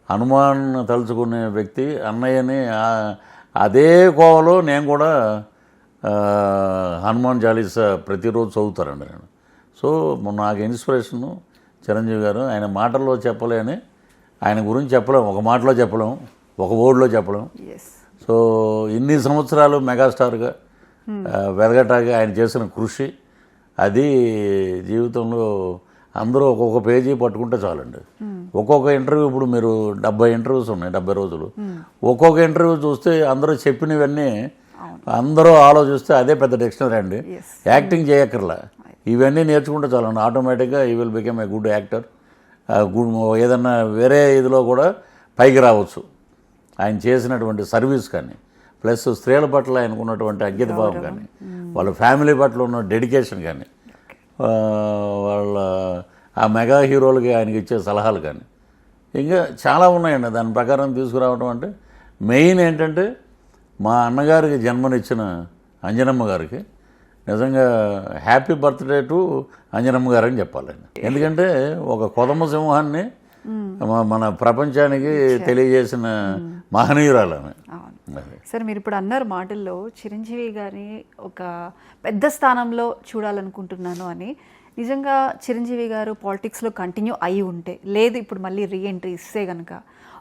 Speaker 2: హనుమాన్ తలుచుకునే వ్యక్తి అన్నయ్యని. అదే కోవలో నేను కూడా హనుమాన్ చాలీసా ప్రతిరోజు చదువుతారండి నేను. సో నాకు ఇన్స్పిరేషను చిరంజీవి గారు. ఆయన మాటల్లో చెప్పలేని, ఆయన గురించి చెప్పలేము, ఒక మాటలో చెప్పలేము, ఒక వర్డ్లో చెప్పలేము. సో ఇన్ని సంవత్సరాలు మెగాస్టార్గా వెదగటానికి ఆయన చేసిన కృషి, అది జీవితంలో అందరూ ఒక్కొక్క పేజీ పట్టుకుంటే చాలండి. ఒక్కొక్క ఇంటర్వ్యూ, ఇప్పుడు మీరు 70 ఇంటర్వ్యూస్ ఉన్నాయి 70 రోజులు. ఒక్కొక్క ఇంటర్వ్యూ చూస్తే అందరూ చెప్పినవన్నీ అందరూ ఆలోచిస్తే అదే పెద్ద డిక్షనరీ అండి. యాక్టింగ్ చేయక్కర్లా, ఇవన్నీ నేర్చుకుంటే చాలండి. ఆటోమేటిక్గా you will become a good actor. ఏదన్నా వేరే ఇదిలో కూడా పైకి రావచ్చు. ఆయన చేసినటువంటి సర్వీస్ కానీ, ప్లస్ స్త్రీల పట్ల ఆయనకు ఉన్నటువంటి అంకితభావం కానీ, వాళ్ళ ఫ్యామిలీ పట్ల ఉన్న డెడికేషన్ కానీ, వాళ్ళ ఆ మెగా హీరోలకి ఆయనకి ఇచ్చే సలహాలు కానీ, ఇంకా చాలా ఉన్నాయండి. దాని ప్రకారం తీసుకురావడం అంటే మెయిన్ ఏంటంటే మా అన్నగారికి జన్మనిచ్చిన అంజనమ్మ గారికి నిజంగా హ్యాపీ బర్త్డే టు అంజనమ్మ గారు అని చెప్పాలండి. ఎందుకంటే ఒక కొదమ సింహాన్ని మన ప్రపంచానికి తెలియజేసిన మహనీయురాలు ఆమె.
Speaker 1: సార్ మీరు ఇప్పుడు అన్నారు మాటల్లో చిరంజీవి గారిని ఒక పెద్ద స్థానంలో చూడాలనుకుంటున్నాను అని. నిజంగా చిరంజీవి గారు పాలిటిక్స్లో కంటిన్యూ అయి ఉంటే, లేదు ఇప్పుడు మళ్ళీ రీఎంట్రీ ఇస్తే కనుక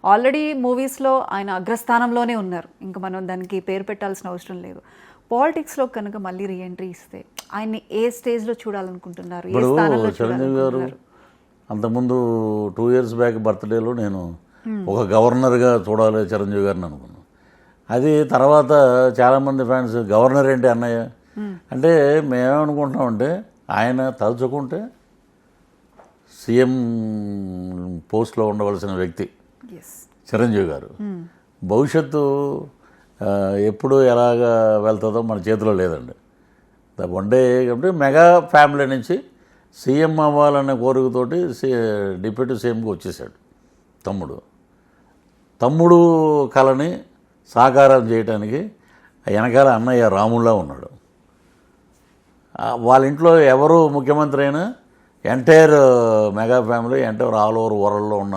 Speaker 1: ఆల్రెడీ మూవీస్లో ఆయన అగ్రస్థానంలోనే ఉన్నారు, ఇంకా మనం దానికి పేరు పెట్టాల్సిన అవసరం లేదు. పాలిటిక్స్లో కనుక మళ్ళీ రీఎంట్రీ ఇస్తే ఆయన్ని ఏ స్టేజ్లో చూడాలనుకుంటున్నారు, ఏ
Speaker 2: ఇప్పుడు
Speaker 1: స్థానంలో
Speaker 2: చిరంజీవి గారు
Speaker 1: చూడాలనుకుంటున్నారు?
Speaker 2: అంతకుముందు 2 years బ్యాక్ బర్త్డేలో నేను ఒక గవర్నర్గా చూడాలి చిరంజీవి గారిని అనుకున్నాను. అది తర్వాత చాలామంది ఫ్యాన్స్ గవర్నర్ ఏంటి అన్నయ్య అంటే మేమేమనుకుంటున్నామంటే ఆయన తలుచుకుంటే సీఎం పోస్ట్లో ఉండవలసిన వ్యక్తి
Speaker 1: ఎస్.
Speaker 2: చిరంజీవి గారు. భవిష్యత్తు ఎప్పుడు ఎలాగా వెళ్తుందో మన చేతిలో లేదండి. వన్ డే కాబట్టి మెగా ఫ్యామిలీ నుంచి సీఎం అవ్వాలనే కోరికతోటి డిప్యూటీ సీఎంకి వచ్చేసాడు తమ్ముడు కళని సాకారం చేయడానికి వెనకాల అన్నయ్య రాముల్లా ఉన్నాడు. వాళ్ళ ఇంట్లో ఎవరు ముఖ్యమంత్రి అయినా entire mega family entire all over వరల్డ్లో ఉన్న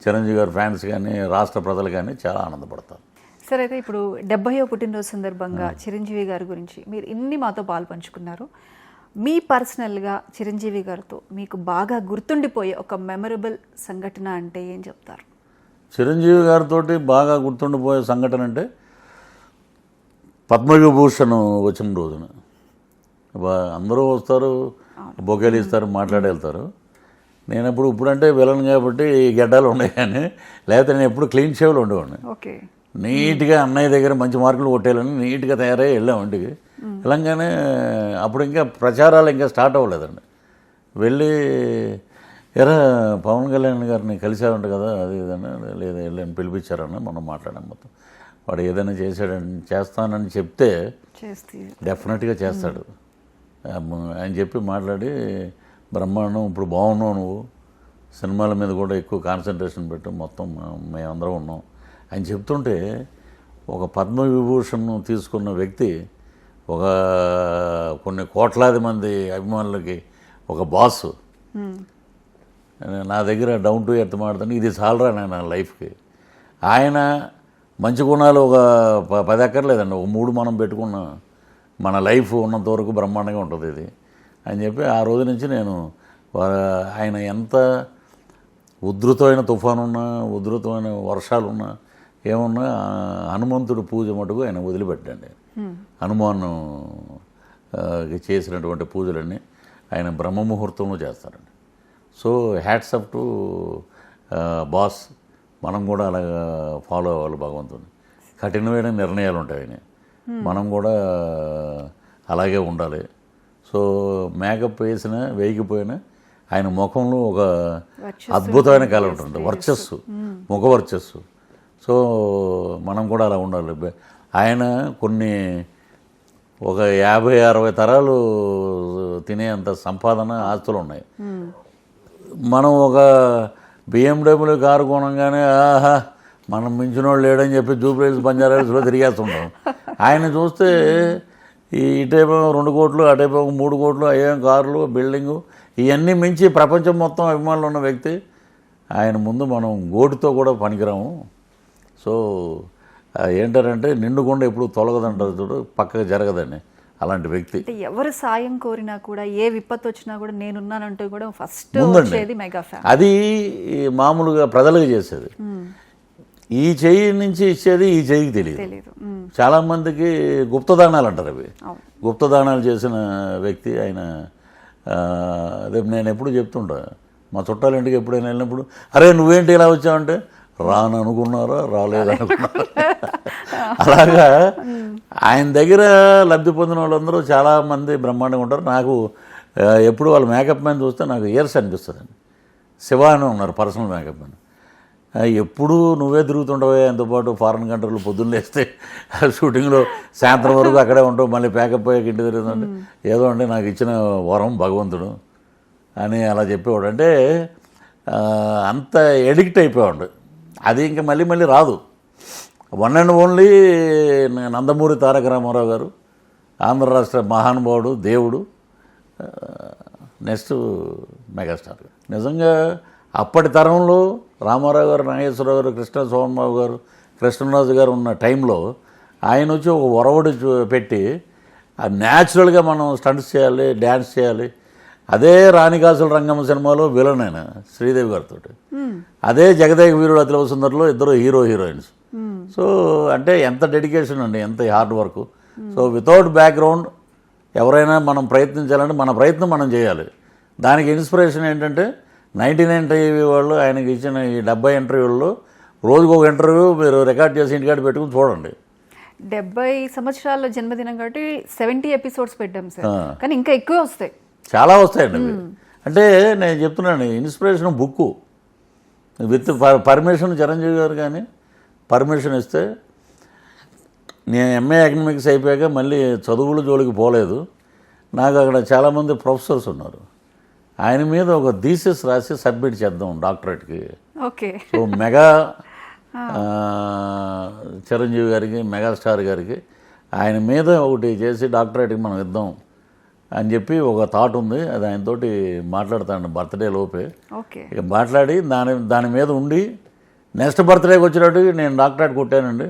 Speaker 2: చిరంజీవి గారి ఫ్యాన్స్ కానీ రాష్ట్ర ప్రజలు కానీ చాలా ఆనందపడతారు.
Speaker 1: సరే, అయితే ఇప్పుడు 70వ పుట్టినరోజు సందర్భంగా చిరంజీవి గారి గురించి మీరు ఇన్ని మాతో పాలు పంచుకున్నారు. మీ పర్సనల్గా చిరంజీవి గారితో మీకు బాగా గుర్తుండిపోయే ఒక మెమరబుల్ సంఘటన అంటే ఏం చెప్తారు?
Speaker 2: చిరంజీవి గారితో బాగా గుర్తుండిపోయే సంఘటన అంటే పద్మవిభూషణ్ వచ్చిన రోజున అందరూ వస్తారు, బొకేలు ఇస్తారు, మాట్లాడి వెళ్తారు. నేను ఇప్పుడంటే విలన్ కాబట్టి ఈ గడ్డాలు ఉన్నాయి, కానీ లేకపోతే నేను ఎప్పుడు క్లీన్ షేవ్లో ఉండేవాడిని.
Speaker 1: ఓకే,
Speaker 2: నీట్గా అన్నయ్య దగ్గర మంచి మార్కులు కొట్టేయాలని నీట్గా తయారై వెళ్ళాం ఇంటికి. వెళ్ళంగానే అప్పుడు ఇంకా ప్రచారాలు ఇంకా స్టార్ట్ అవ్వలేదండి. వెళ్ళి ఎరా పవన్ కళ్యాణ్ గారిని కలిసామంట కదా, అది ఏదన్నా లేదా వెళ్ళని పిలిపించారన్న మనం మాట్లాడాం. మొత్తం వాడు ఏదైనా చేస్తానని చెప్తే డెఫినెట్గా చేస్తాడు అని చెప్పి మాట్లాడి బ్రహ్మాండం ఇప్పుడు బాగున్నావు నువ్వు, సినిమాల మీద కూడా ఎక్కువ కాన్సన్ట్రేషన్ పెట్టు, మొత్తం మేమందరం ఉన్నాం అని చెప్తుంటే ఒక పద్మవిభూషణ్ తీసుకున్న వ్యక్తి ఒక కొన్ని కోట్లాది మంది అభిమానులకి ఒక బాస్ నా దగ్గర డౌన్ టు ఎర్త్ మాట్లాడుతాను, ఇది చాలరా నా లైఫ్కి. ఆయన మంచి గుణాలు ఒక 10 ఎక్కర్లేదండి, ఒక 3 మనం పెట్టుకున్న మన లైఫ్ ఉన్నంత వరకు బ్రహ్మాండంగా ఉంటుంది ఇది అని చెప్పి ఆ రోజు నుంచి నేను ఆయన ఎంత ఉధృతమైన తుఫానున్నా ఉధృతమైన వర్షాలున్నా ఏమున్నా హనుమంతుడు పూజ మటుకు ఆయన వదిలిపెట్టండి. హనుమాను చేసినటువంటి పూజలన్నీ ఆయన బ్రహ్మముహూర్తంలో చేస్తారండి. So hats up to boss. మనం కూడా అలాగా ఫాలో అవ్వాలి భగవంతుని. కఠినమైన నిర్ణయాలు ఉంటాయి ఆయన, మనం కూడా అలాగే ఉండాలి. సో మేకప్ వేసినా వేయకపోయినా ఆయన ముఖంలో ఒక అద్భుతమైన కళ ఉంటుంది, వర్చస్సు, ముఖ వర్చస్సు. సో మనం కూడా అలా ఉండాలి. ఆయన ఒక 50-60 తరాలు తినేంత సంపాదన ఆస్తులు ఉన్నాయి. మనం ఒక BMW కారు కొనగానే ఆహా మనం మించిన వాళ్ళు లేడని చెప్పి జూబ్లీహిల్స్ బంజారాహిల్స్లో తిరిగేస్తుంటాం. ఆయన చూస్తే ఇటేపో 2 కోట్లు అటేపో 3 కోట్లు అయ్యే కార్లు బిల్డింగు ఇవన్నీ మించి ప్రపంచం మొత్తం అభిమానులు ఉన్న వ్యక్తి. ఆయన ముందు మనం గోటితో కూడా పనికిరాము. సో ఏంటారంటే నిండుకుండా ఎప్పుడు తొలగదంటారు చూడు, పక్కకు జరగదని అలాంటి వ్యక్తి.
Speaker 1: ఎవరు సాయం కోరినా కూడా ఏ విపత్తు వచ్చినా కూడా నేనున్నానంటూ కూడా ఫస్ట్ వచ్చేది మెగా ఫ్యాన్.
Speaker 2: అది మామూలుగా ప్రజలకు చేసేది, ఈ చెయ్యి నుంచి ఇచ్చేది ఈ చెయ్యికి తెలియదు. చాలామందికి గుప్తదానాలు అంటారు, అవి గుప్తదానాలు చేసిన వ్యక్తి ఆయన. అదే నేను ఎప్పుడు చెప్తుంటా మా చుట్టాల ఇంటికి ఎప్పుడైనా వెళ్ళినప్పుడు, అరే నువ్వేంటి ఇలా వచ్చావంటే రాననుకున్నారా రాలేదనుకున్నారా అలాగా ఆయన దగ్గర లబ్ధి పొందిన వాళ్ళందరూ చాలామంది బ్రహ్మాండంగా ఉంటారు. నాకు ఎప్పుడు వాళ్ళ మేకప్ మ్యాన్ చూస్తే నాకు ఇయర్స్ అనిపిస్తుందండి. శివ అని ఉన్నారు పర్సనల్ మేకప్ మ్యాన్. ఎప్పుడు నువ్వే తిరుగుతుండవే ఎంతోపాటు ఫారెన్ కంట్రీలో పొద్దున్న లేస్తే షూటింగ్లో సాయంత్రం వరకు అక్కడే ఉంటావు, మళ్ళీ ప్యాకప్ అయ్యాక ఇంటి తిరుగుతుంటే ఏదో అంటే నాకు ఇచ్చిన వరం భగవంతుడు అని అలా చెప్పేవాడు. అంటే అంత ఎడిక్ట్ అయిపోయాడు. అది ఇంకా మళ్ళీ మళ్ళీ రాదు. One and only Nandamuri Taraka Ramarao గారు, ఆంధ్ర రాష్ట్ర మహానుభావుడు, దేవుడు, నెక్స్ట్ మెగాస్టార్. నిజంగా అప్పటి తరంలో రామారావు గారు, నాగేశ్వరరావు గారు, కృష్ణ సోమబాబు గారు, కృష్ణరాజు గారు ఉన్న టైంలో ఆయన వచ్చి ఒక ఒరవడి పెట్టి న్యాచురల్గా మనం స్టంట్స్ చేయాలి, డ్యాన్స్ చేయాలి అదే రాణికాసుల రంగమ్మ సినిమాలో విలన్ ఆయన శ్రీదేవి గారితో, అదే జగదేక వీరుడు అతిలోక సుందరిలో ఇద్దరు హీరోయిన్స్. సో అంటే ఎంత డెడికేషన్ అండి, ఎంత hard work. So without background ఎవరైనా మనం ప్రయత్నించాలంటే మన ప్రయత్నం మనం చేయాలి. దానికి ఇన్స్పిరేషన్ ఏంటంటే 99 టీవీ వాళ్ళు ఆయనకి ఇచ్చిన ఈ 70 ఇంటర్వ్యూల్లో రోజుకు ఒక ఇంటర్వ్యూ మీరు రికార్డ్ చేసి ఇంటికాడ పెట్టుకుని చూడండి.
Speaker 1: 70 సంవత్సరాల జన్మదినం కాబట్టి 70 ఎపిసోడ్స్ పెట్టాం సార్, కానీ ఇంకా ఎక్కువే వస్తాయి,
Speaker 2: చాలా వస్తాయండి అవి. అంటే నేను చెప్తున్నాను, inspiration book with permission Chiranjeevi గారు కానీ పర్మిషన్ ఇస్తే, నేను ఎంఏ ఎకనామిక్స్ అయిపోయాక మళ్ళీ చదువుల జోలికి పోలేదు. నాకు అక్కడ చాలామంది ప్రొఫెసర్స్ ఉన్నారు, ఆయన మీద ఒక థీసిస్ రాసి సబ్మిట్ చేద్దాం డాక్టరేట్కి.
Speaker 1: ఓకే.
Speaker 2: సో మెగా చిరంజీవి గారికి, మెగాస్టార్ గారికి ఆయన మీద ఒకటి చేసి డాక్టరేట్కి మనం ఇద్దాం అని చెప్పి ఒక థాట్ ఉంది. అది ఆయనతోటి మాట్లాడతాను బర్త్డే లోపే.
Speaker 1: ఓకే.
Speaker 2: ఇక మాట్లాడి దాని మీద ఉండి నెక్స్ట్ బర్త్డేకి వచ్చినట్టు నేను డాక్టరేట్ కొట్టానండి,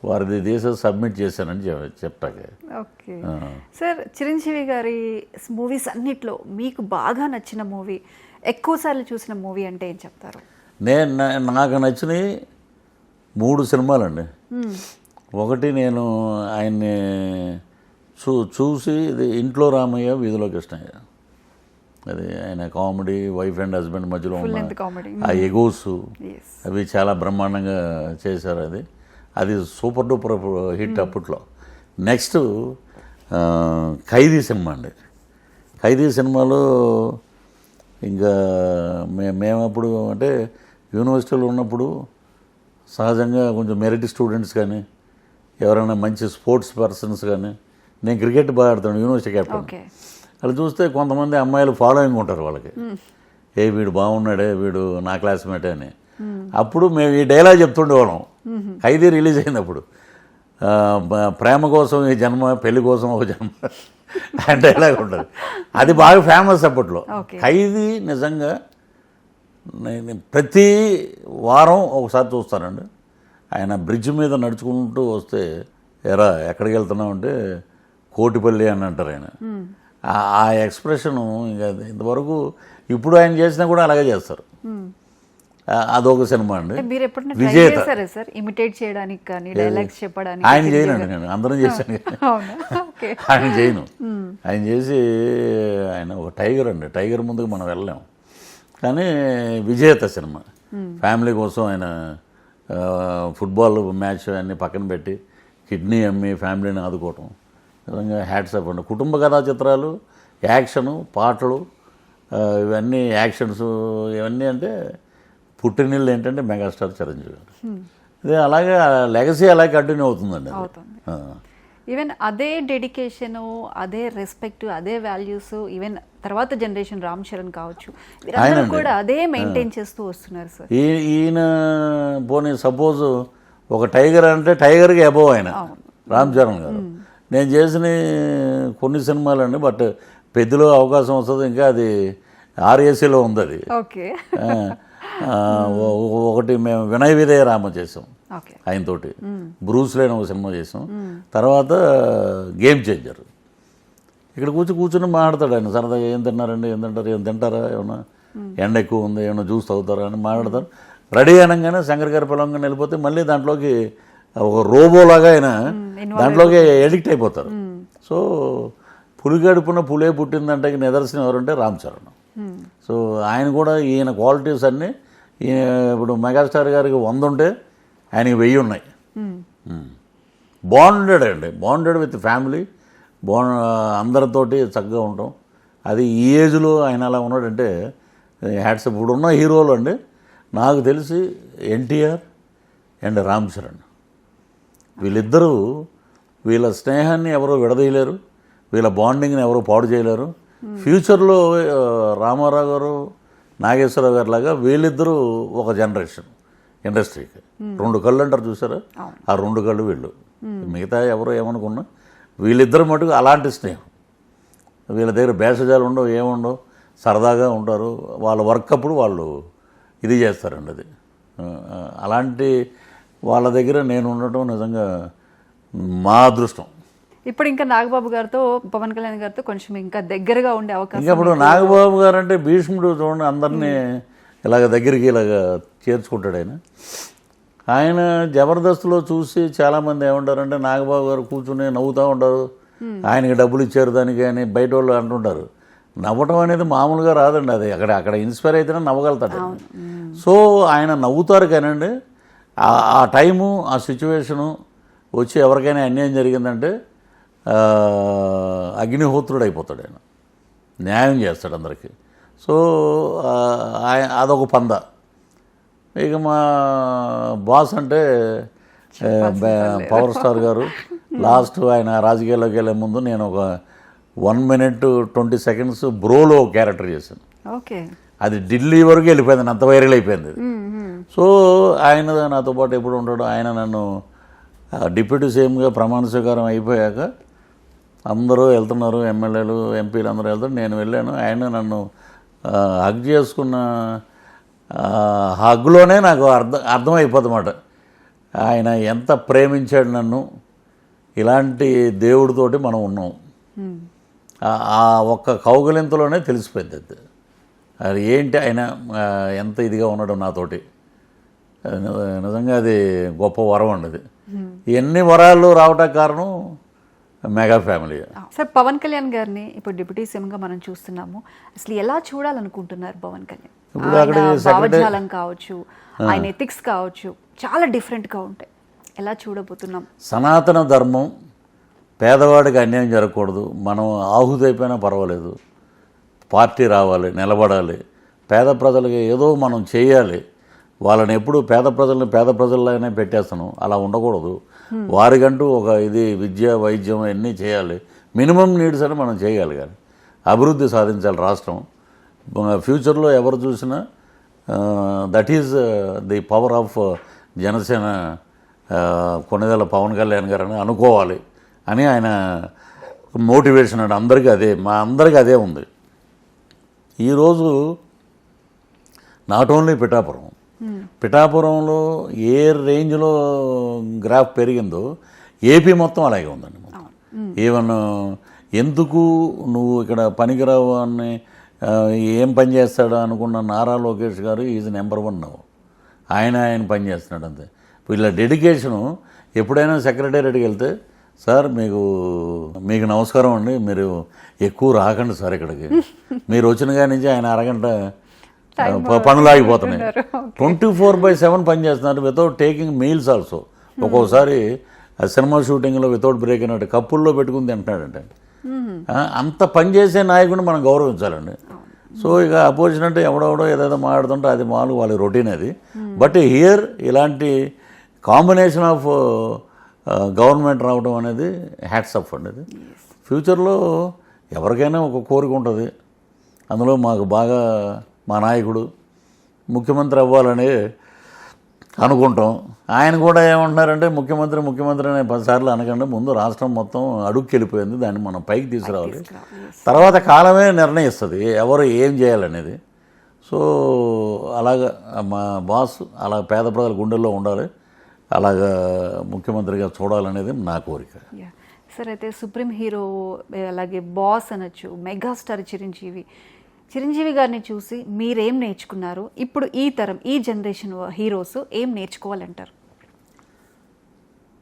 Speaker 2: వారిది తీసి సబ్మిట్ చేశానని చెప్పాక.
Speaker 1: ఓకే సార్, చిరంజీవి గారి మూవీస్ అన్నిట్లో మీకు బాగా నచ్చిన మూవీ, ఎక్కువసార్లు చూసిన మూవీ అంటే ఏం చెప్తారు?
Speaker 2: నాకు నచ్చినవి 3 సినిమాలండి. ఒకటి నేను ఆయన్ని చూసి ఇది ఇంట్లో రామయ్య వీధిలో కృష్ణయ్య, అది ఆయన కామెడీ వైఫ్ అండ్ హస్బెండ్ మధ్యలో ఉన్న ఆ ఎగోస్ అవి చాలా బ్రహ్మాండంగా చేశారు. అది సూపర్ డూపర్ హిట్ అప్పట్లో. నెక్స్ట్ ఖైదీ సినిమా అండి. ఖైదీ సినిమాలో ఇంకా మేము అప్పుడు అంటే యూనివర్సిటీలో ఉన్నప్పుడు సహజంగా కొంచెం మెరిట్ స్టూడెంట్స్ కానీ ఎవరైనా మంచి స్పోర్ట్స్ పర్సన్స్ కానీ, నేను క్రికెట్ బాగా ఆడతాను యూనివర్సిటీ క్యాప్టెన్, అలా చూస్తే కొంతమంది అమ్మాయిలు ఫాలోయింగ్ ఉంటారు వాళ్ళకి, వీడు బాగున్నాడే, వీడు నా క్లాస్మేటే అని. అప్పుడు మేము ఈ డైలాగ్ చెప్తుండేవాళ్ళం ఖైదీ రిలీజ్ అయినప్పుడు, ప్రేమ కోసం ఈ జన్మ, పెళ్లి కోసం ఒక జన్మ అంటే డైలాగ్ ఉంటుంది. అది బాగా ఫేమస్ అప్పట్లో. ఖైదీ నిజంగా నేను ప్రతి వారం ఒకసారి చూస్తానండి. ఆయన బ్రిడ్జ్ మీద నడుచుకుంటూ వస్తే, ఎరా ఎక్కడికి వెళ్తున్నావు అంటే కోటిపల్లి అని అంటారు ఆయన. ఆ ఎక్స్ప్రెషను ఇంకా ఇంతవరకు ఇప్పుడు ఆయన చేసినా కూడా అలాగే చేస్తారు. అదొక సినిమా అండి. విజేత
Speaker 1: ఇమిటేట్ చేయడానికి కానీ డైలాగ్స్ చెప్పడానికి
Speaker 2: ఆయన చేయనండి, నేను అందరం చేశాను. ఆయన చేయను. ఆయన చేసి ఆయన ఒక టైగర్ అండి, టైగర్ ముందుకు మనం వెళ్ళలేము. కానీ విజేత సినిమా ఫ్యామిలీ కోసం ఆయన ఫుట్బాల్ మ్యాచ్ అన్నీ పక్కన పెట్టి కిడ్నీ అమ్మి ఫ్యామిలీని ఆదుకోవటం నిజంగా హ్యాట్స్ ఆఫ్ అండి. కుటుంబ కథా చిత్రాలు, యాక్షను, పాటలు, ఇవన్నీ యాక్షన్స్, ఇవన్నీ అంటే పుట్టినిల్లు ఏంటంటే మెగాస్టార్ చిరంజీవి గారు. ఇది అలాగే లెగసీ అలాగే కంటిన్యూ అవుతుందండి.
Speaker 1: ఈవెన్ అదే డెడికేషను, అదే రెస్పెక్ట్, అదే వాల్యూస్ ఈవెన్ తర్వాత జనరేషన్ రామ్ చరణ్ కావచ్చు, వీరందరూ కూడా అదే మెయింటైన్ చేస్తూ వస్తున్నారు సార్.
Speaker 2: ఈయన పోనీ సపోజ్ ఒక టైగర్ అంటే టైగర్కి అబోవ్ ఆయన రామ్ చరణ్ గారు. నేను చేసిన కొన్ని సినిమాలు అండి, బట్ పెద్దలో అవకాశం వస్తుంది, ఇంకా అది RACలో ఉంది. అది
Speaker 1: ఓకే.
Speaker 2: ఒకటి మేము వినయ విధేయ రామ చేసాం ఆయనతోటి, బ్రూస్లీ అని ఒక సినిమా చేసాం. తర్వాత గేమ్ చేంజర్. ఇక్కడ కూర్చుని మాట్లాడతాడు ఆయన సరదాగా, ఏం తిన్నారండి, ఏం తింటారు, ఏం తింటారా, ఏమన్నా ఎండ ఎక్కువ ఉంది, ఏమన్నా జ్యూస్ తాగుతారా అని మాట్లాడతారు. రెడీ అనగానే శంకర్ గారి పొలంగా వెళ్ళిపోతే మళ్ళీ దాంట్లోకి ఒక రోబోలాగా ఆయన దాంట్లోకి ఎడిక్ట్ అయిపోతారు. సో పులి గడుపున పులే పుట్టిందంటే నిదర్శనం ఎవరంటే రామ్ చరణ్. సో ఆయన కూడా ఈయన క్వాలిటీస్ అన్నీ ఇప్పుడు మెగాస్టార్ గారికి 100 ఉంటే ఆయనకి 1000 ఉన్నాయి. బాండెడ్ అండి, బాండెడ్ విత్ ఫ్యామిలీ, అందరితోటి చక్కగా ఉంటాం. అది ఈ ఏజ్లో ఆయన అలా ఉన్నాడంటే హ్యాట్స్. ఇప్పుడున్న హీరోలు అండి నాకు తెలిసి ఎన్టీఆర్ అండ్ రామ్ చరణ్, వీళ్ళిద్దరూ వీళ్ళ స్నేహాన్ని ఎవరో విడదీయలేరు, వీళ్ళ బాండింగ్ని ఎవరో పాడు చేయలేరు. ఫ్యూచర్లో రామారావు గారు, నాగేశ్వరరావు గారు లాగా వీళ్ళిద్దరూ ఒక జనరేషన్ ఇండస్ట్రీకి 2 కళ్ళు అంటారు చూసారా, ఆ 2 కళ్ళు వీళ్ళు. మిగతా ఎవరో ఏమనుకున్నా వీళ్ళిద్దరు మటుకు అలాంటి స్నేహం. వీళ్ళ దగ్గర భేషజాలు ఉండవు, ఏముండవు, సరదాగా ఉంటారు. వాళ్ళ వర్క్ అప్పుడు వాళ్ళు ఇది చేస్తారండి. అది అలాంటి వాళ్ళ దగ్గర నేను ఉండటం నిజంగా మా అదృష్టం.
Speaker 1: ఇప్పుడు ఇంకా నాగబాబు గారితో పవన్ కళ్యాణ్ గారితో కొంచెం ఇంకా దగ్గరగా ఉండే అవకాశం.
Speaker 2: ఇంకా ఇప్పుడు నాగబాబు గారు అంటే భీష్ముడు చూడండి, అందరినీ ఇలాగ దగ్గరికి ఇలాగ చేర్చుకుంటాడు ఆయన. ఆయన జబర్దస్త్లో చూసి చాలామంది ఏమంటారంటే నాగబాబు గారు కూర్చుని నవ్వుతూ ఉంటారు, ఆయనకి డబ్బులు ఇచ్చారు దానికి అని బయట వాళ్ళు అంటుంటారు. నవ్వటం అనేది మామూలుగా రాదండి, అది అక్కడ ఇన్స్పైర్ అయితేనే నవ్వగలుగుతాడు. సో ఆయన నవ్వుతారు కానండి, ఆ టైము ఆ సిచ్యువేషను వచ్చి ఎవరికైనా అన్యాయం జరిగిందంటే అగ్నిహోత్రుడు అయిపోతాడు ఆయన, న్యాయం చేస్తాడు అందరికీ. సో అదొక పంద. ఇక మా బాస్ అంటే పవర్ స్టార్ గారు లాస్ట్ ఆయన రాజకీయాల్లోకి వెళ్ళే ముందు నేను ఒక 1 minute 20 seconds బ్రోలో క్యారెక్టర్ చేశాను.
Speaker 1: ఓకే,
Speaker 2: అది ఢిల్లీ వరకు వెళ్ళిపోయింది, అంత వైరల్ అయిపోయింది. సో ఆయన నాతో పాటు ఎప్పుడు ఉంటాడు. ఆయన నన్ను డిప్యూటీ సీఎంగా ప్రమాణ స్వీకారం అయిపోయాక అందరూ వెళ్తున్నారు, ఎమ్మెల్యేలు ఎంపీలు అందరూ వెళ్తారు, నేను వెళ్ళాను. ఆయన నన్ను హగ్ చేసుకున్న హగ్లోనే నాకు అర్థమైపోతుందన్నమాట ఆయన ఎంత ప్రేమించాడు నన్ను. ఇలాంటి దేవుడితోటి మనం ఉన్నాం, ఆ ఒక్క కౌగిలింతలోనే తెలిసిపోయింది అది. అది ఏంటి ఆయన ఎంత ఇదిగా ఉన్నాడు నాతోటి. నిజంగా అది గొప్ప వరం అండి. అది ఎన్ని వరాలు రావడానికి కారణం mega family.
Speaker 1: Sir, Pawan Kalyan గారిని ఇప్పుడు డిప్యూటీ సీఎంగా మనం చూస్తున్నాము. అసలు ఎలా చూడాలనుకుంటున్నారు పవన్ కళ్యాణ్?
Speaker 2: ఇప్పుడు అక్కడ
Speaker 1: భావజాలం కావచ్చు, ఆయన ఎథిక్స్ కావచ్చు, చాలా డిఫరెంట్గా ఉంటాయి. ఎలా చూడబోతున్నాం?
Speaker 2: సనాతన ధర్మం, పేదవాడికి అన్యాయం జరగకూడదు, మనం ఆహుతి అయిపోయినా పర్వాలేదు, పార్టీ రావాలి, నిలబడాలి, పేద ప్రజలకి ఏదో మనం చేయాలి. వాళ్ళని ఎప్పుడు పేద ప్రజల్లాగానే పెట్టేస్తాను, అలా ఉండకూడదు. వారికంటూ ఒక ఇది విద్య, వైద్యం అన్నీ చేయాలి. మినిమం నీడ్స్ అని మనం చేయాలి, కానీ అభివృద్ధి సాధించాలి రాష్ట్రం. ఫ్యూచర్లో ఎవరు చూసినా that is the power of Janasena కొన్నిదేళ్ళ పవన్ కళ్యాణ్ గారు అని అనుకోవాలి అని ఆయన మోటివేషన్ అండి. అందరికీ అదే, మా అందరికీ అదే ఉంది. ఈరోజు నాట్ ఓన్లీ పిఠాపురంలో ఏ రేంజ్లో గ్రాఫ్ పెరిగిందో ఏపీ మొత్తం అలాగే ఉందండి. ఈవెన్ ఎందుకు నువ్వు ఇక్కడ పనికిరావు అని ఏం పని చేస్తాడా అనుకున్న నారా లోకేష్ గారు ఈజ్ నెంబర్ 1 నవ్వు. ఆయన పని చేస్తున్నాడు అంతే. వీళ్ళ డెడికేషను. ఎప్పుడైనా సెక్రటేరియట్కి వెళ్తే సార్ మీకు నమస్కారం అండి, మీరు ఎక్కువ రాకండి సార్ ఇక్కడికి, మీరు వచ్చిన కాడి నుంచి ఆయన అరగంట పనులు ఆగిపోతున్నాయి. 24/7 పని చేస్తున్నారు వితౌట్ టేకింగ్ మీల్స్ ఆల్సో. ఒక్కోసారి సినిమా షూటింగ్లో వితౌట్ బ్రేక్ అయినట్టు కప్పుల్లో పెట్టుకుని తింటున్నాడంటే. అంత పనిచేసే నాయకుడిని మనం గౌరవించాలండి. సో ఇక అపోజిషన్ అంటే ఎవడెవడో ఏదైదో మాట్లాడుతుంటే అది మామూలు వాళ్ళ రొటీన్ అది. బట్ హియర్ ఇలాంటి కాంబినేషన్ ఆఫ్ గవర్నమెంట్ రావడం అనేది హ్యాట్స్ ఆఫ్ అండి. అది ఫ్యూచర్లో ఎవరికైనా ఒక కోరిక ఉంటుంది. అందులో మాకు బాగా మా నాయకుడు ముఖ్యమంత్రి అవ్వాలని అనుకుంటాం. ఆయన కూడా ఏమంటున్నారంటే ముఖ్యమంత్రి అనే 10 సార్లు అనకండి, ముందు రాష్ట్రం మొత్తం అడుగుకి వెళ్ళిపోయింది, దాన్ని మనం పైకి తీసుకురావాలి, తర్వాత కాలమే నిర్ణయిస్తుంది ఎవరు ఏం చేయాలనేది. సో అలాగా మా బాస్ అలా పేద ప్రజల గుండెల్లో ఉండాలి, అలాగా ముఖ్యమంత్రిగా చూడాలనేది నా కోరిక.
Speaker 1: సార్, అయితే సుప్రీం హీరో అలాగే బాస్ అనొచ్చు, మెగాస్టార్ చిరంజీవి గారిని చూసి మీరేం నేర్చుకున్నారు? ఇప్పుడు ఈ తరం ఈ జనరేషన్ హీరోస్ ఏం నేర్చుకోవాలంటారు?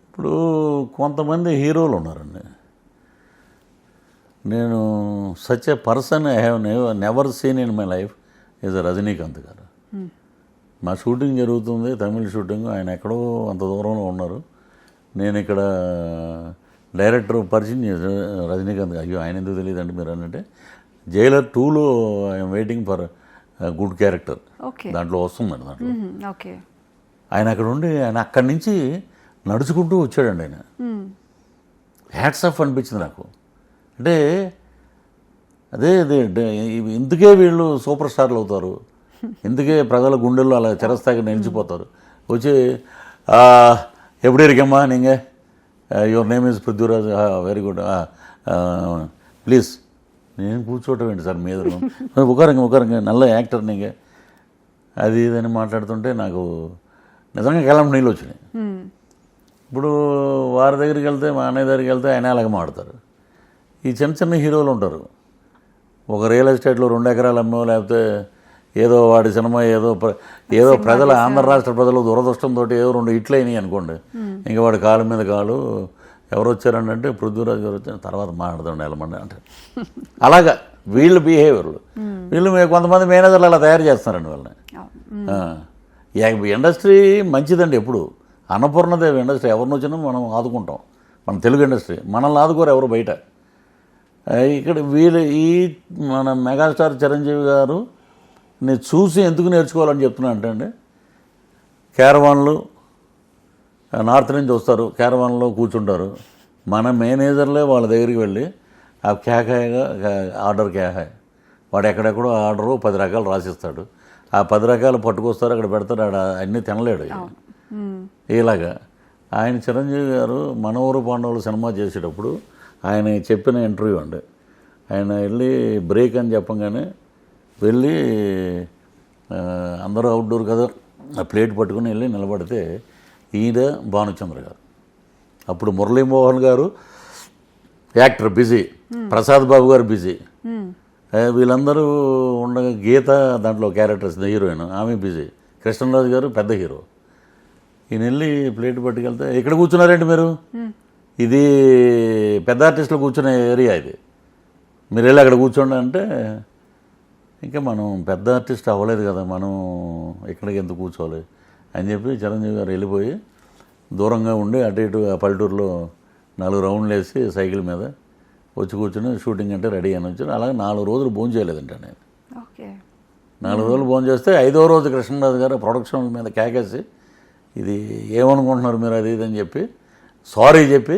Speaker 2: ఇప్పుడు కొంతమంది హీరోలు ఉన్నారండి. నేను such a person I have never seen in my life is Rajinikanth గారు. మా షూటింగ్ జరుగుతుంది, తమిళ షూటింగ్, ఆయన ఎక్కడో అంత దూరంలో ఉన్నారు. నేను ఇక్కడ డైరెక్టర్ పరిచయం చేశాను రజనీకాంత్. అయ్యో ఆయన ఎందుకు తెలియదండి మీరు అంటే, జైలర్ 2లో I'm waiting for good character, దాంట్లో వస్తుందండి. దాంట్లో ఆయన అక్కడ ఉండి ఆయన అక్కడి నుంచి నడుచుకుంటూ వచ్చాడండి. ఆయన హ్యాట్స్ ఆఫ్ అనిపించింది నాకు. అంటే అదే ఇందుకే వీళ్ళు సూపర్ స్టార్లు అవుతారు, ఇందుకే ప్రజల గుండెల్లో అలా చిరస్థాయిగా నిలిచిపోతారు. వచ్చి ఎప్పుడు ఇరికమ్మా నీంగే your name is Prithviraj, very good, please. నేను కూర్చోవటం ఏంటి సార్ మీ ఎదురు, ఒకరంగా నల్ల యాక్టర్ నీకే అది ఇదని మాట్లాడుతుంటే నాకు నిజంగా కళ్ళం నీళ్ళు వచ్చినాయి. ఇప్పుడు వారి దగ్గరికి వెళ్తే మా అన్నయ్య దగ్గరికి వెళ్తే ఆయన అలాగే మాడతారు. ఈ చిన్న చిన్న హీరోలు ఉంటారు, ఒక రియల్ ఎస్టేట్లో 2 ఎకరాలు అమ్మో, లేకపోతే ఏదో వాడి సినిమా ఏదో ప్రజల ఆంధ్ర రాష్ట్ర ప్రజలు దురదృష్టంతో ఏదో 2 హిట్లు అయినాయి అనుకోండి, ఇంకా వాడి కాళ్ళ మీద కాళ్ళు ఎవరు వచ్చారండి అంటే పృథ్వీరాజ్ గారు వచ్చారు, తర్వాత మాట్లాడుతుండే వెళ్ళమండి అంటారు. అలాగా వీళ్ళు బిహేవియర్లు, వీళ్ళు కొంతమంది మేనేజర్లు అలా తయారు చేస్తున్నారండి వాళ్ళని. ఇండస్ట్రీ మంచిదండి, ఎప్పుడు అన్నపూర్ణదేవి ఇండస్ట్రీ ఎవరిని వచ్చినా మనం ఆదుకుంటాం, మన తెలుగు ఇండస్ట్రీ మనల్ని ఆదుకోరు ఎవరు బయట. ఇక్కడ వీళ్ళు మన మెగాస్టార్ చిరంజీవి గారు నేను చూసి ఎందుకు నేర్చుకోవాలని చెప్తున్నా అంటే అండి, క్యారవాన్లు నార్త్ నుంచి వస్తారు, క్యారవాన్లో కూర్చుంటారు, మన మేనేజర్లే వాళ్ళ దగ్గరికి వెళ్ళి ఆ క్యాకాయగా ఆర్డర్ క్యాహాయ్, వాడు ఎక్కడెక్కడో ఆర్డరు 10 రకాలు రాసిస్తాడు, ఆ 10 రకాలు పట్టుకొస్తారు, అక్కడ పెడతాడు, ఆడ అన్నీ తినలేడు. ఇలాగా ఆయన చిరంజీవి గారు మన ఊరు పాండవులు సినిమా చేసేటప్పుడు ఆయన చెప్పిన ఇంటర్వ్యూ అండి, ఆయన వెళ్ళి బ్రేక్ అని చెప్పంగానే వెళ్ళి అందరూ అవుట్డోర్ కదా ఆ ప్లేట్ పట్టుకుని వెళ్ళి నిలబడితే ఈయన భానుచంద్ర గారు, అప్పుడు మురళీమోహన్ గారు యాక్టర్ బిజీ, ప్రసాద్ బాబు గారు బిజీ, వీళ్ళందరూ ఉండగా గీత దాంట్లో క్యారెక్టర్స్ హీరోయిన్ ఆమె బిజీ, కృష్ణరాజు గారు పెద్ద హీరో. ఈయన వెళ్ళి ప్లేట్ పట్టుకెళ్తే ఇక్కడ కూర్చున్నారేంటి మీరు, ఇది పెద్ద ఆర్టిస్టులు కూర్చునే ఏరియా ఇది, మీరు వెళ్ళి అక్కడ కూర్చోండి అంటే, ఇంకా మనం పెద్ద ఆర్టిస్ట్ అవ్వలేదు కదా, మనం ఇక్కడికి ఎందుకు కూర్చోవాలి అని చెప్పి చిరంజీవి గారు వెళ్ళిపోయి దూరంగా ఉండి అటు ఇటు ఆ పల్లెటూరులో 4 రౌండ్లు వేసి సైకిల్ మీద వచ్చి కూర్చొని షూటింగ్ అంటే రెడీ అని వచ్చి అలాగే 4 రోజులు భోజనం చేయలేదంట నేను. 4 రోజులు భోజనం చేస్తే 5వ రోజు కృష్ణరాజు గారు ప్రొడక్షన్ మీద కేకేసి ఇది ఏమనుకుంటున్నారు మీరు అది ఇది అని చెప్పి సారీ చెప్పి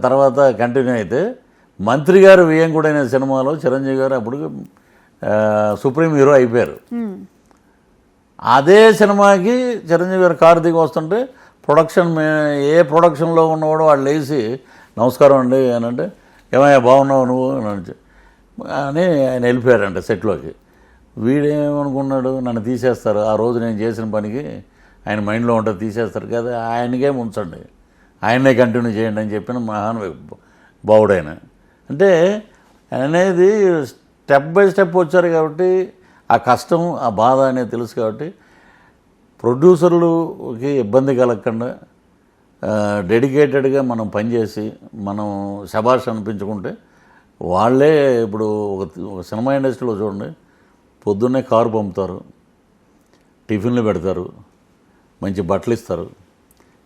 Speaker 2: తర్వాత కంటిన్యూ అయితే మంత్రి గారు వియ్యంకుడు అనే సినిమాలో చిరంజీవి గారు అప్పుడు సుప్రీం హీరో అయిపోయారు. అదే సినిమాకి చిరంజీవి గారు కారు దిగి వస్తుంటే ఏ ప్రొడక్షన్లో ఉన్నవాడు వాళ్ళు లేచి నమస్కారం అండి అని అంటే, ఏమయ్యా బాగున్నావు నువ్వు అని ఆయన వెళ్ళిపోయారంట సెట్లోకి. వీడేమనుకున్నాడు, నన్ను తీసేస్తారు, ఆ రోజు నేను చేసిన పనికి ఆయన మైండ్లో ఉంటుంది తీసేస్తారు కదా, ఆయనకే ఉంచండి, ఆయన్నే కంటిన్యూ చేయండి అని చెప్పిన మహాన్ బావుడైన. అంటే అనేది స్టెప్ బై స్టెప్ వచ్చారు కాబట్టి ఆ కష్టం ఆ బాధ అనేది తెలుసు కాబట్టి ప్రొడ్యూసర్లకి ఇబ్బంది కలగకుండా డెడికేటెడ్గా మనం పనిచేసి మనం శబాష్ అనిపించుకుంటే వాళ్ళే ఇప్పుడు ఒక సినిమా ఇండస్ట్రీలో చూడండి, పొద్దున్నే కారు పంపుతారు, టిఫిన్లు పెడతారు, మంచి బట్టలు ఇస్తారు,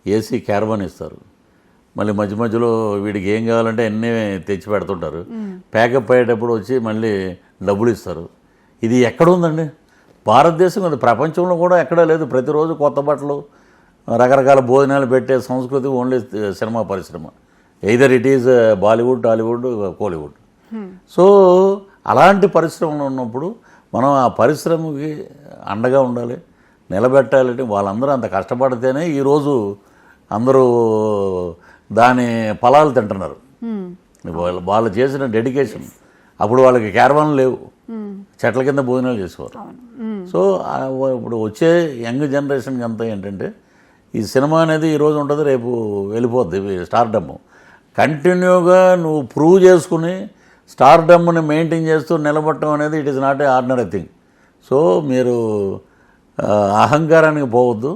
Speaker 2: ఏసీ క్యారవాన్ ఇస్తారు, మళ్ళీ మధ్య మధ్యలో వీడికి ఏం కావాలంటే అన్నీ తెచ్చి పెడుతుంటారు, ప్యాకప్ అయ్యేటప్పుడు వచ్చి మళ్ళీ డబ్బులు ఇస్తారు. ఇది ఎక్కడ ఉందండి భారతదేశం, అది ప్రపంచంలో కూడా ఎక్కడా లేదు. ప్రతిరోజు కొత్త బట్టలు రకరకాల భోజనాలు పెట్టే సంస్కృతి ఓన్లీ సినిమా పరిశ్రమ, either it is Bollywood, Tollywood, Kollywood. So అలాంటి పరిశ్రమలు ఉన్నప్పుడు మనం ఆ పరిశ్రమకి అండగా ఉండాలి, నిలబెట్టాలంటే వాళ్ళందరూ అంత కష్టపడితేనే ఈరోజు అందరూ దాని ఫలాలు తింటున్నారు. వాళ్ళు చేసిన డెడికేషన్, అప్పుడు వాళ్ళకి క్యారవాన్లు లేవు, చెట్ల కింద భోజనాలు చేసేవారు. సో ఇప్పుడు వచ్చే యంగ్ జనరేషన్కి అంతా ఏంటంటే ఈ సినిమా అనేది ఈరోజు ఉంటుంది, రేపు వెళ్ళిపోద్ది స్టార్డమ్. కంటిన్యూగా నువ్వు ప్రూవ్ చేసుకుని స్టార్డమ్ని మెయింటైన్ చేస్తూ నిలబడటం అనేది it is not a ordinary thing. So మీరు అహంకారానికి పోవద్దు,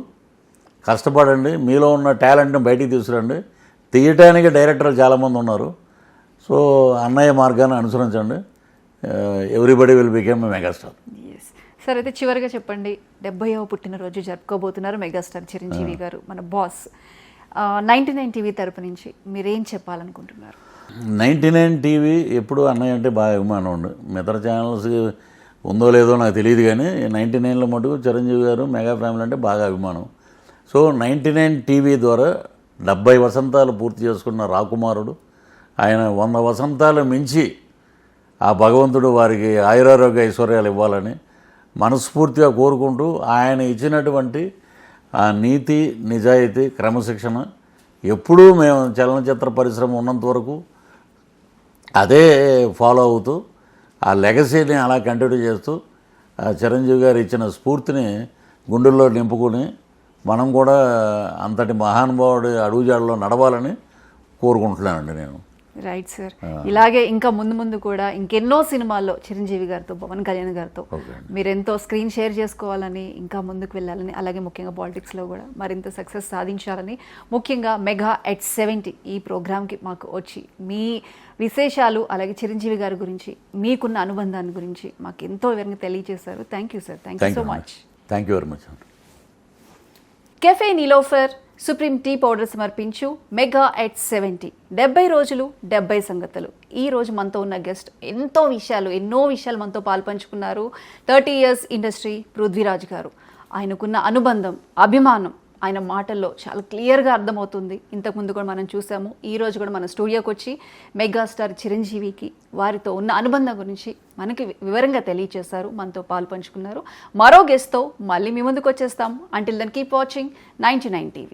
Speaker 2: కష్టపడండి, మీలో ఉన్న టాలెంట్ని బయటికి తీసుకురండి. తీయటానికి డైరెక్టర్లు చాలామంది ఉన్నారు. సో అన్నయ్య మార్గాన్ని అనుసరించండి, everybody will become a megastar.
Speaker 1: Sir, అయితే చివరిగా చెప్పండి, 70వ పుట్టినరోజు జరుపుకోబోతున్నారు మెగాస్టార్ చిరంజీవి గారు, మన బాస్. 99 టీవీ తరపు నుంచి మీరేం చెప్పాలనుకుంటున్నారు? 99
Speaker 2: టీవీ ఎప్పుడు అన్నయ్య అంటే బాగా అభిమానం ఉండు. మిగతా ఛానల్స్ ఉందో లేదో నాకు తెలియదు, కానీ 99లో మటుకు చిరంజీవి గారు మెగా ఫ్యామిలీ అంటే బాగా అభిమానం. సో 99 టీవీ ద్వారా 70 వసంతాలు పూర్తి చేసుకున్న రాకుమారుడు, ఆయన 100 వసంతాలు మించి ఆ భగవంతుడు వారికి ఆయురారోగ్య ఐశ్వర్యాలు ఇవ్వాలని మనస్ఫూర్తిగా కోరుకుంటూ, ఆయన ఇచ్చినటువంటి ఆ నీతి, నిజాయితీ, క్రమశిక్షణ ఎప్పుడూ మేము చలనచిత్ర పరిశ్రమ ఉన్నంత వరకు అదే ఫాలో అవుతూ ఆ లెగసీని అలా కంటిన్యూ చేస్తూ చిరంజీవి గారు ఇచ్చిన స్ఫూర్తిని గుండెల్లో నింపుకొని మనం కూడా అంతటి మహానుభావుడి అడుగుజాడలో నడవాలని కోరుకుంటున్నానండి నేను.
Speaker 1: Right sir. ఇలాగే ఇంకా ముందు ముందు కూడా ఇంకెన్నో సినిమాల్లో చిరంజీవి గారితో, పవన్ కళ్యాణ్ గారితో మీరెంతో స్క్రీన్ షేర్ చేసుకోవాలని, ఇంకా ముందుకు వెళ్ళాలని, అలాగే ముఖ్యంగా పాలిటిక్స్లో కూడా మరింత సక్సెస్ సాధించాలని, ముఖ్యంగా మెగా ఎట్ 70 ఈ ప్రోగ్రామ్కి మాకు వచ్చి మీ విశేషాలు అలాగే చిరంజీవి గారి గురించి మీకున్న అనుబంధాన్ని గురించి మాకు ఎంతో వివరంగా తెలియజేశారు. Thank you sir. Thank you so much.
Speaker 2: Thank you very much.
Speaker 1: Cafe Nilofer supreme tea powder సమర్పించు మెగా ఎట్ 70 70 రోజులు 70 సంగతులు. ఈ రోజు మనతో ఉన్న గెస్ట్ ఎన్నో విషయాలు మనతో పాల్పంచుకున్నారు. 30 years ఇండస్ట్రీ పృథ్వీరాజ్ గారు. ఆయనకున్న అనుబంధం, అభిమానం ఆయన మాటల్లో చాలా క్లియర్గా అర్థమవుతుంది. ఇంతకుముందు కూడా మనం చూసాము. ఈ రోజు కూడా మన స్టూడియోకి వచ్చి మెగాస్టార్ చిరంజీవికి వారితో ఉన్న అనుబంధం గురించి మనకి వివరంగా తెలియజేశారు, మనతో పాల్పంచుకున్నారు. మరో గెస్ట్తో మళ్ళీ మీ ముందుకు వచ్చేస్తాం. Until then keep watching 99 TV.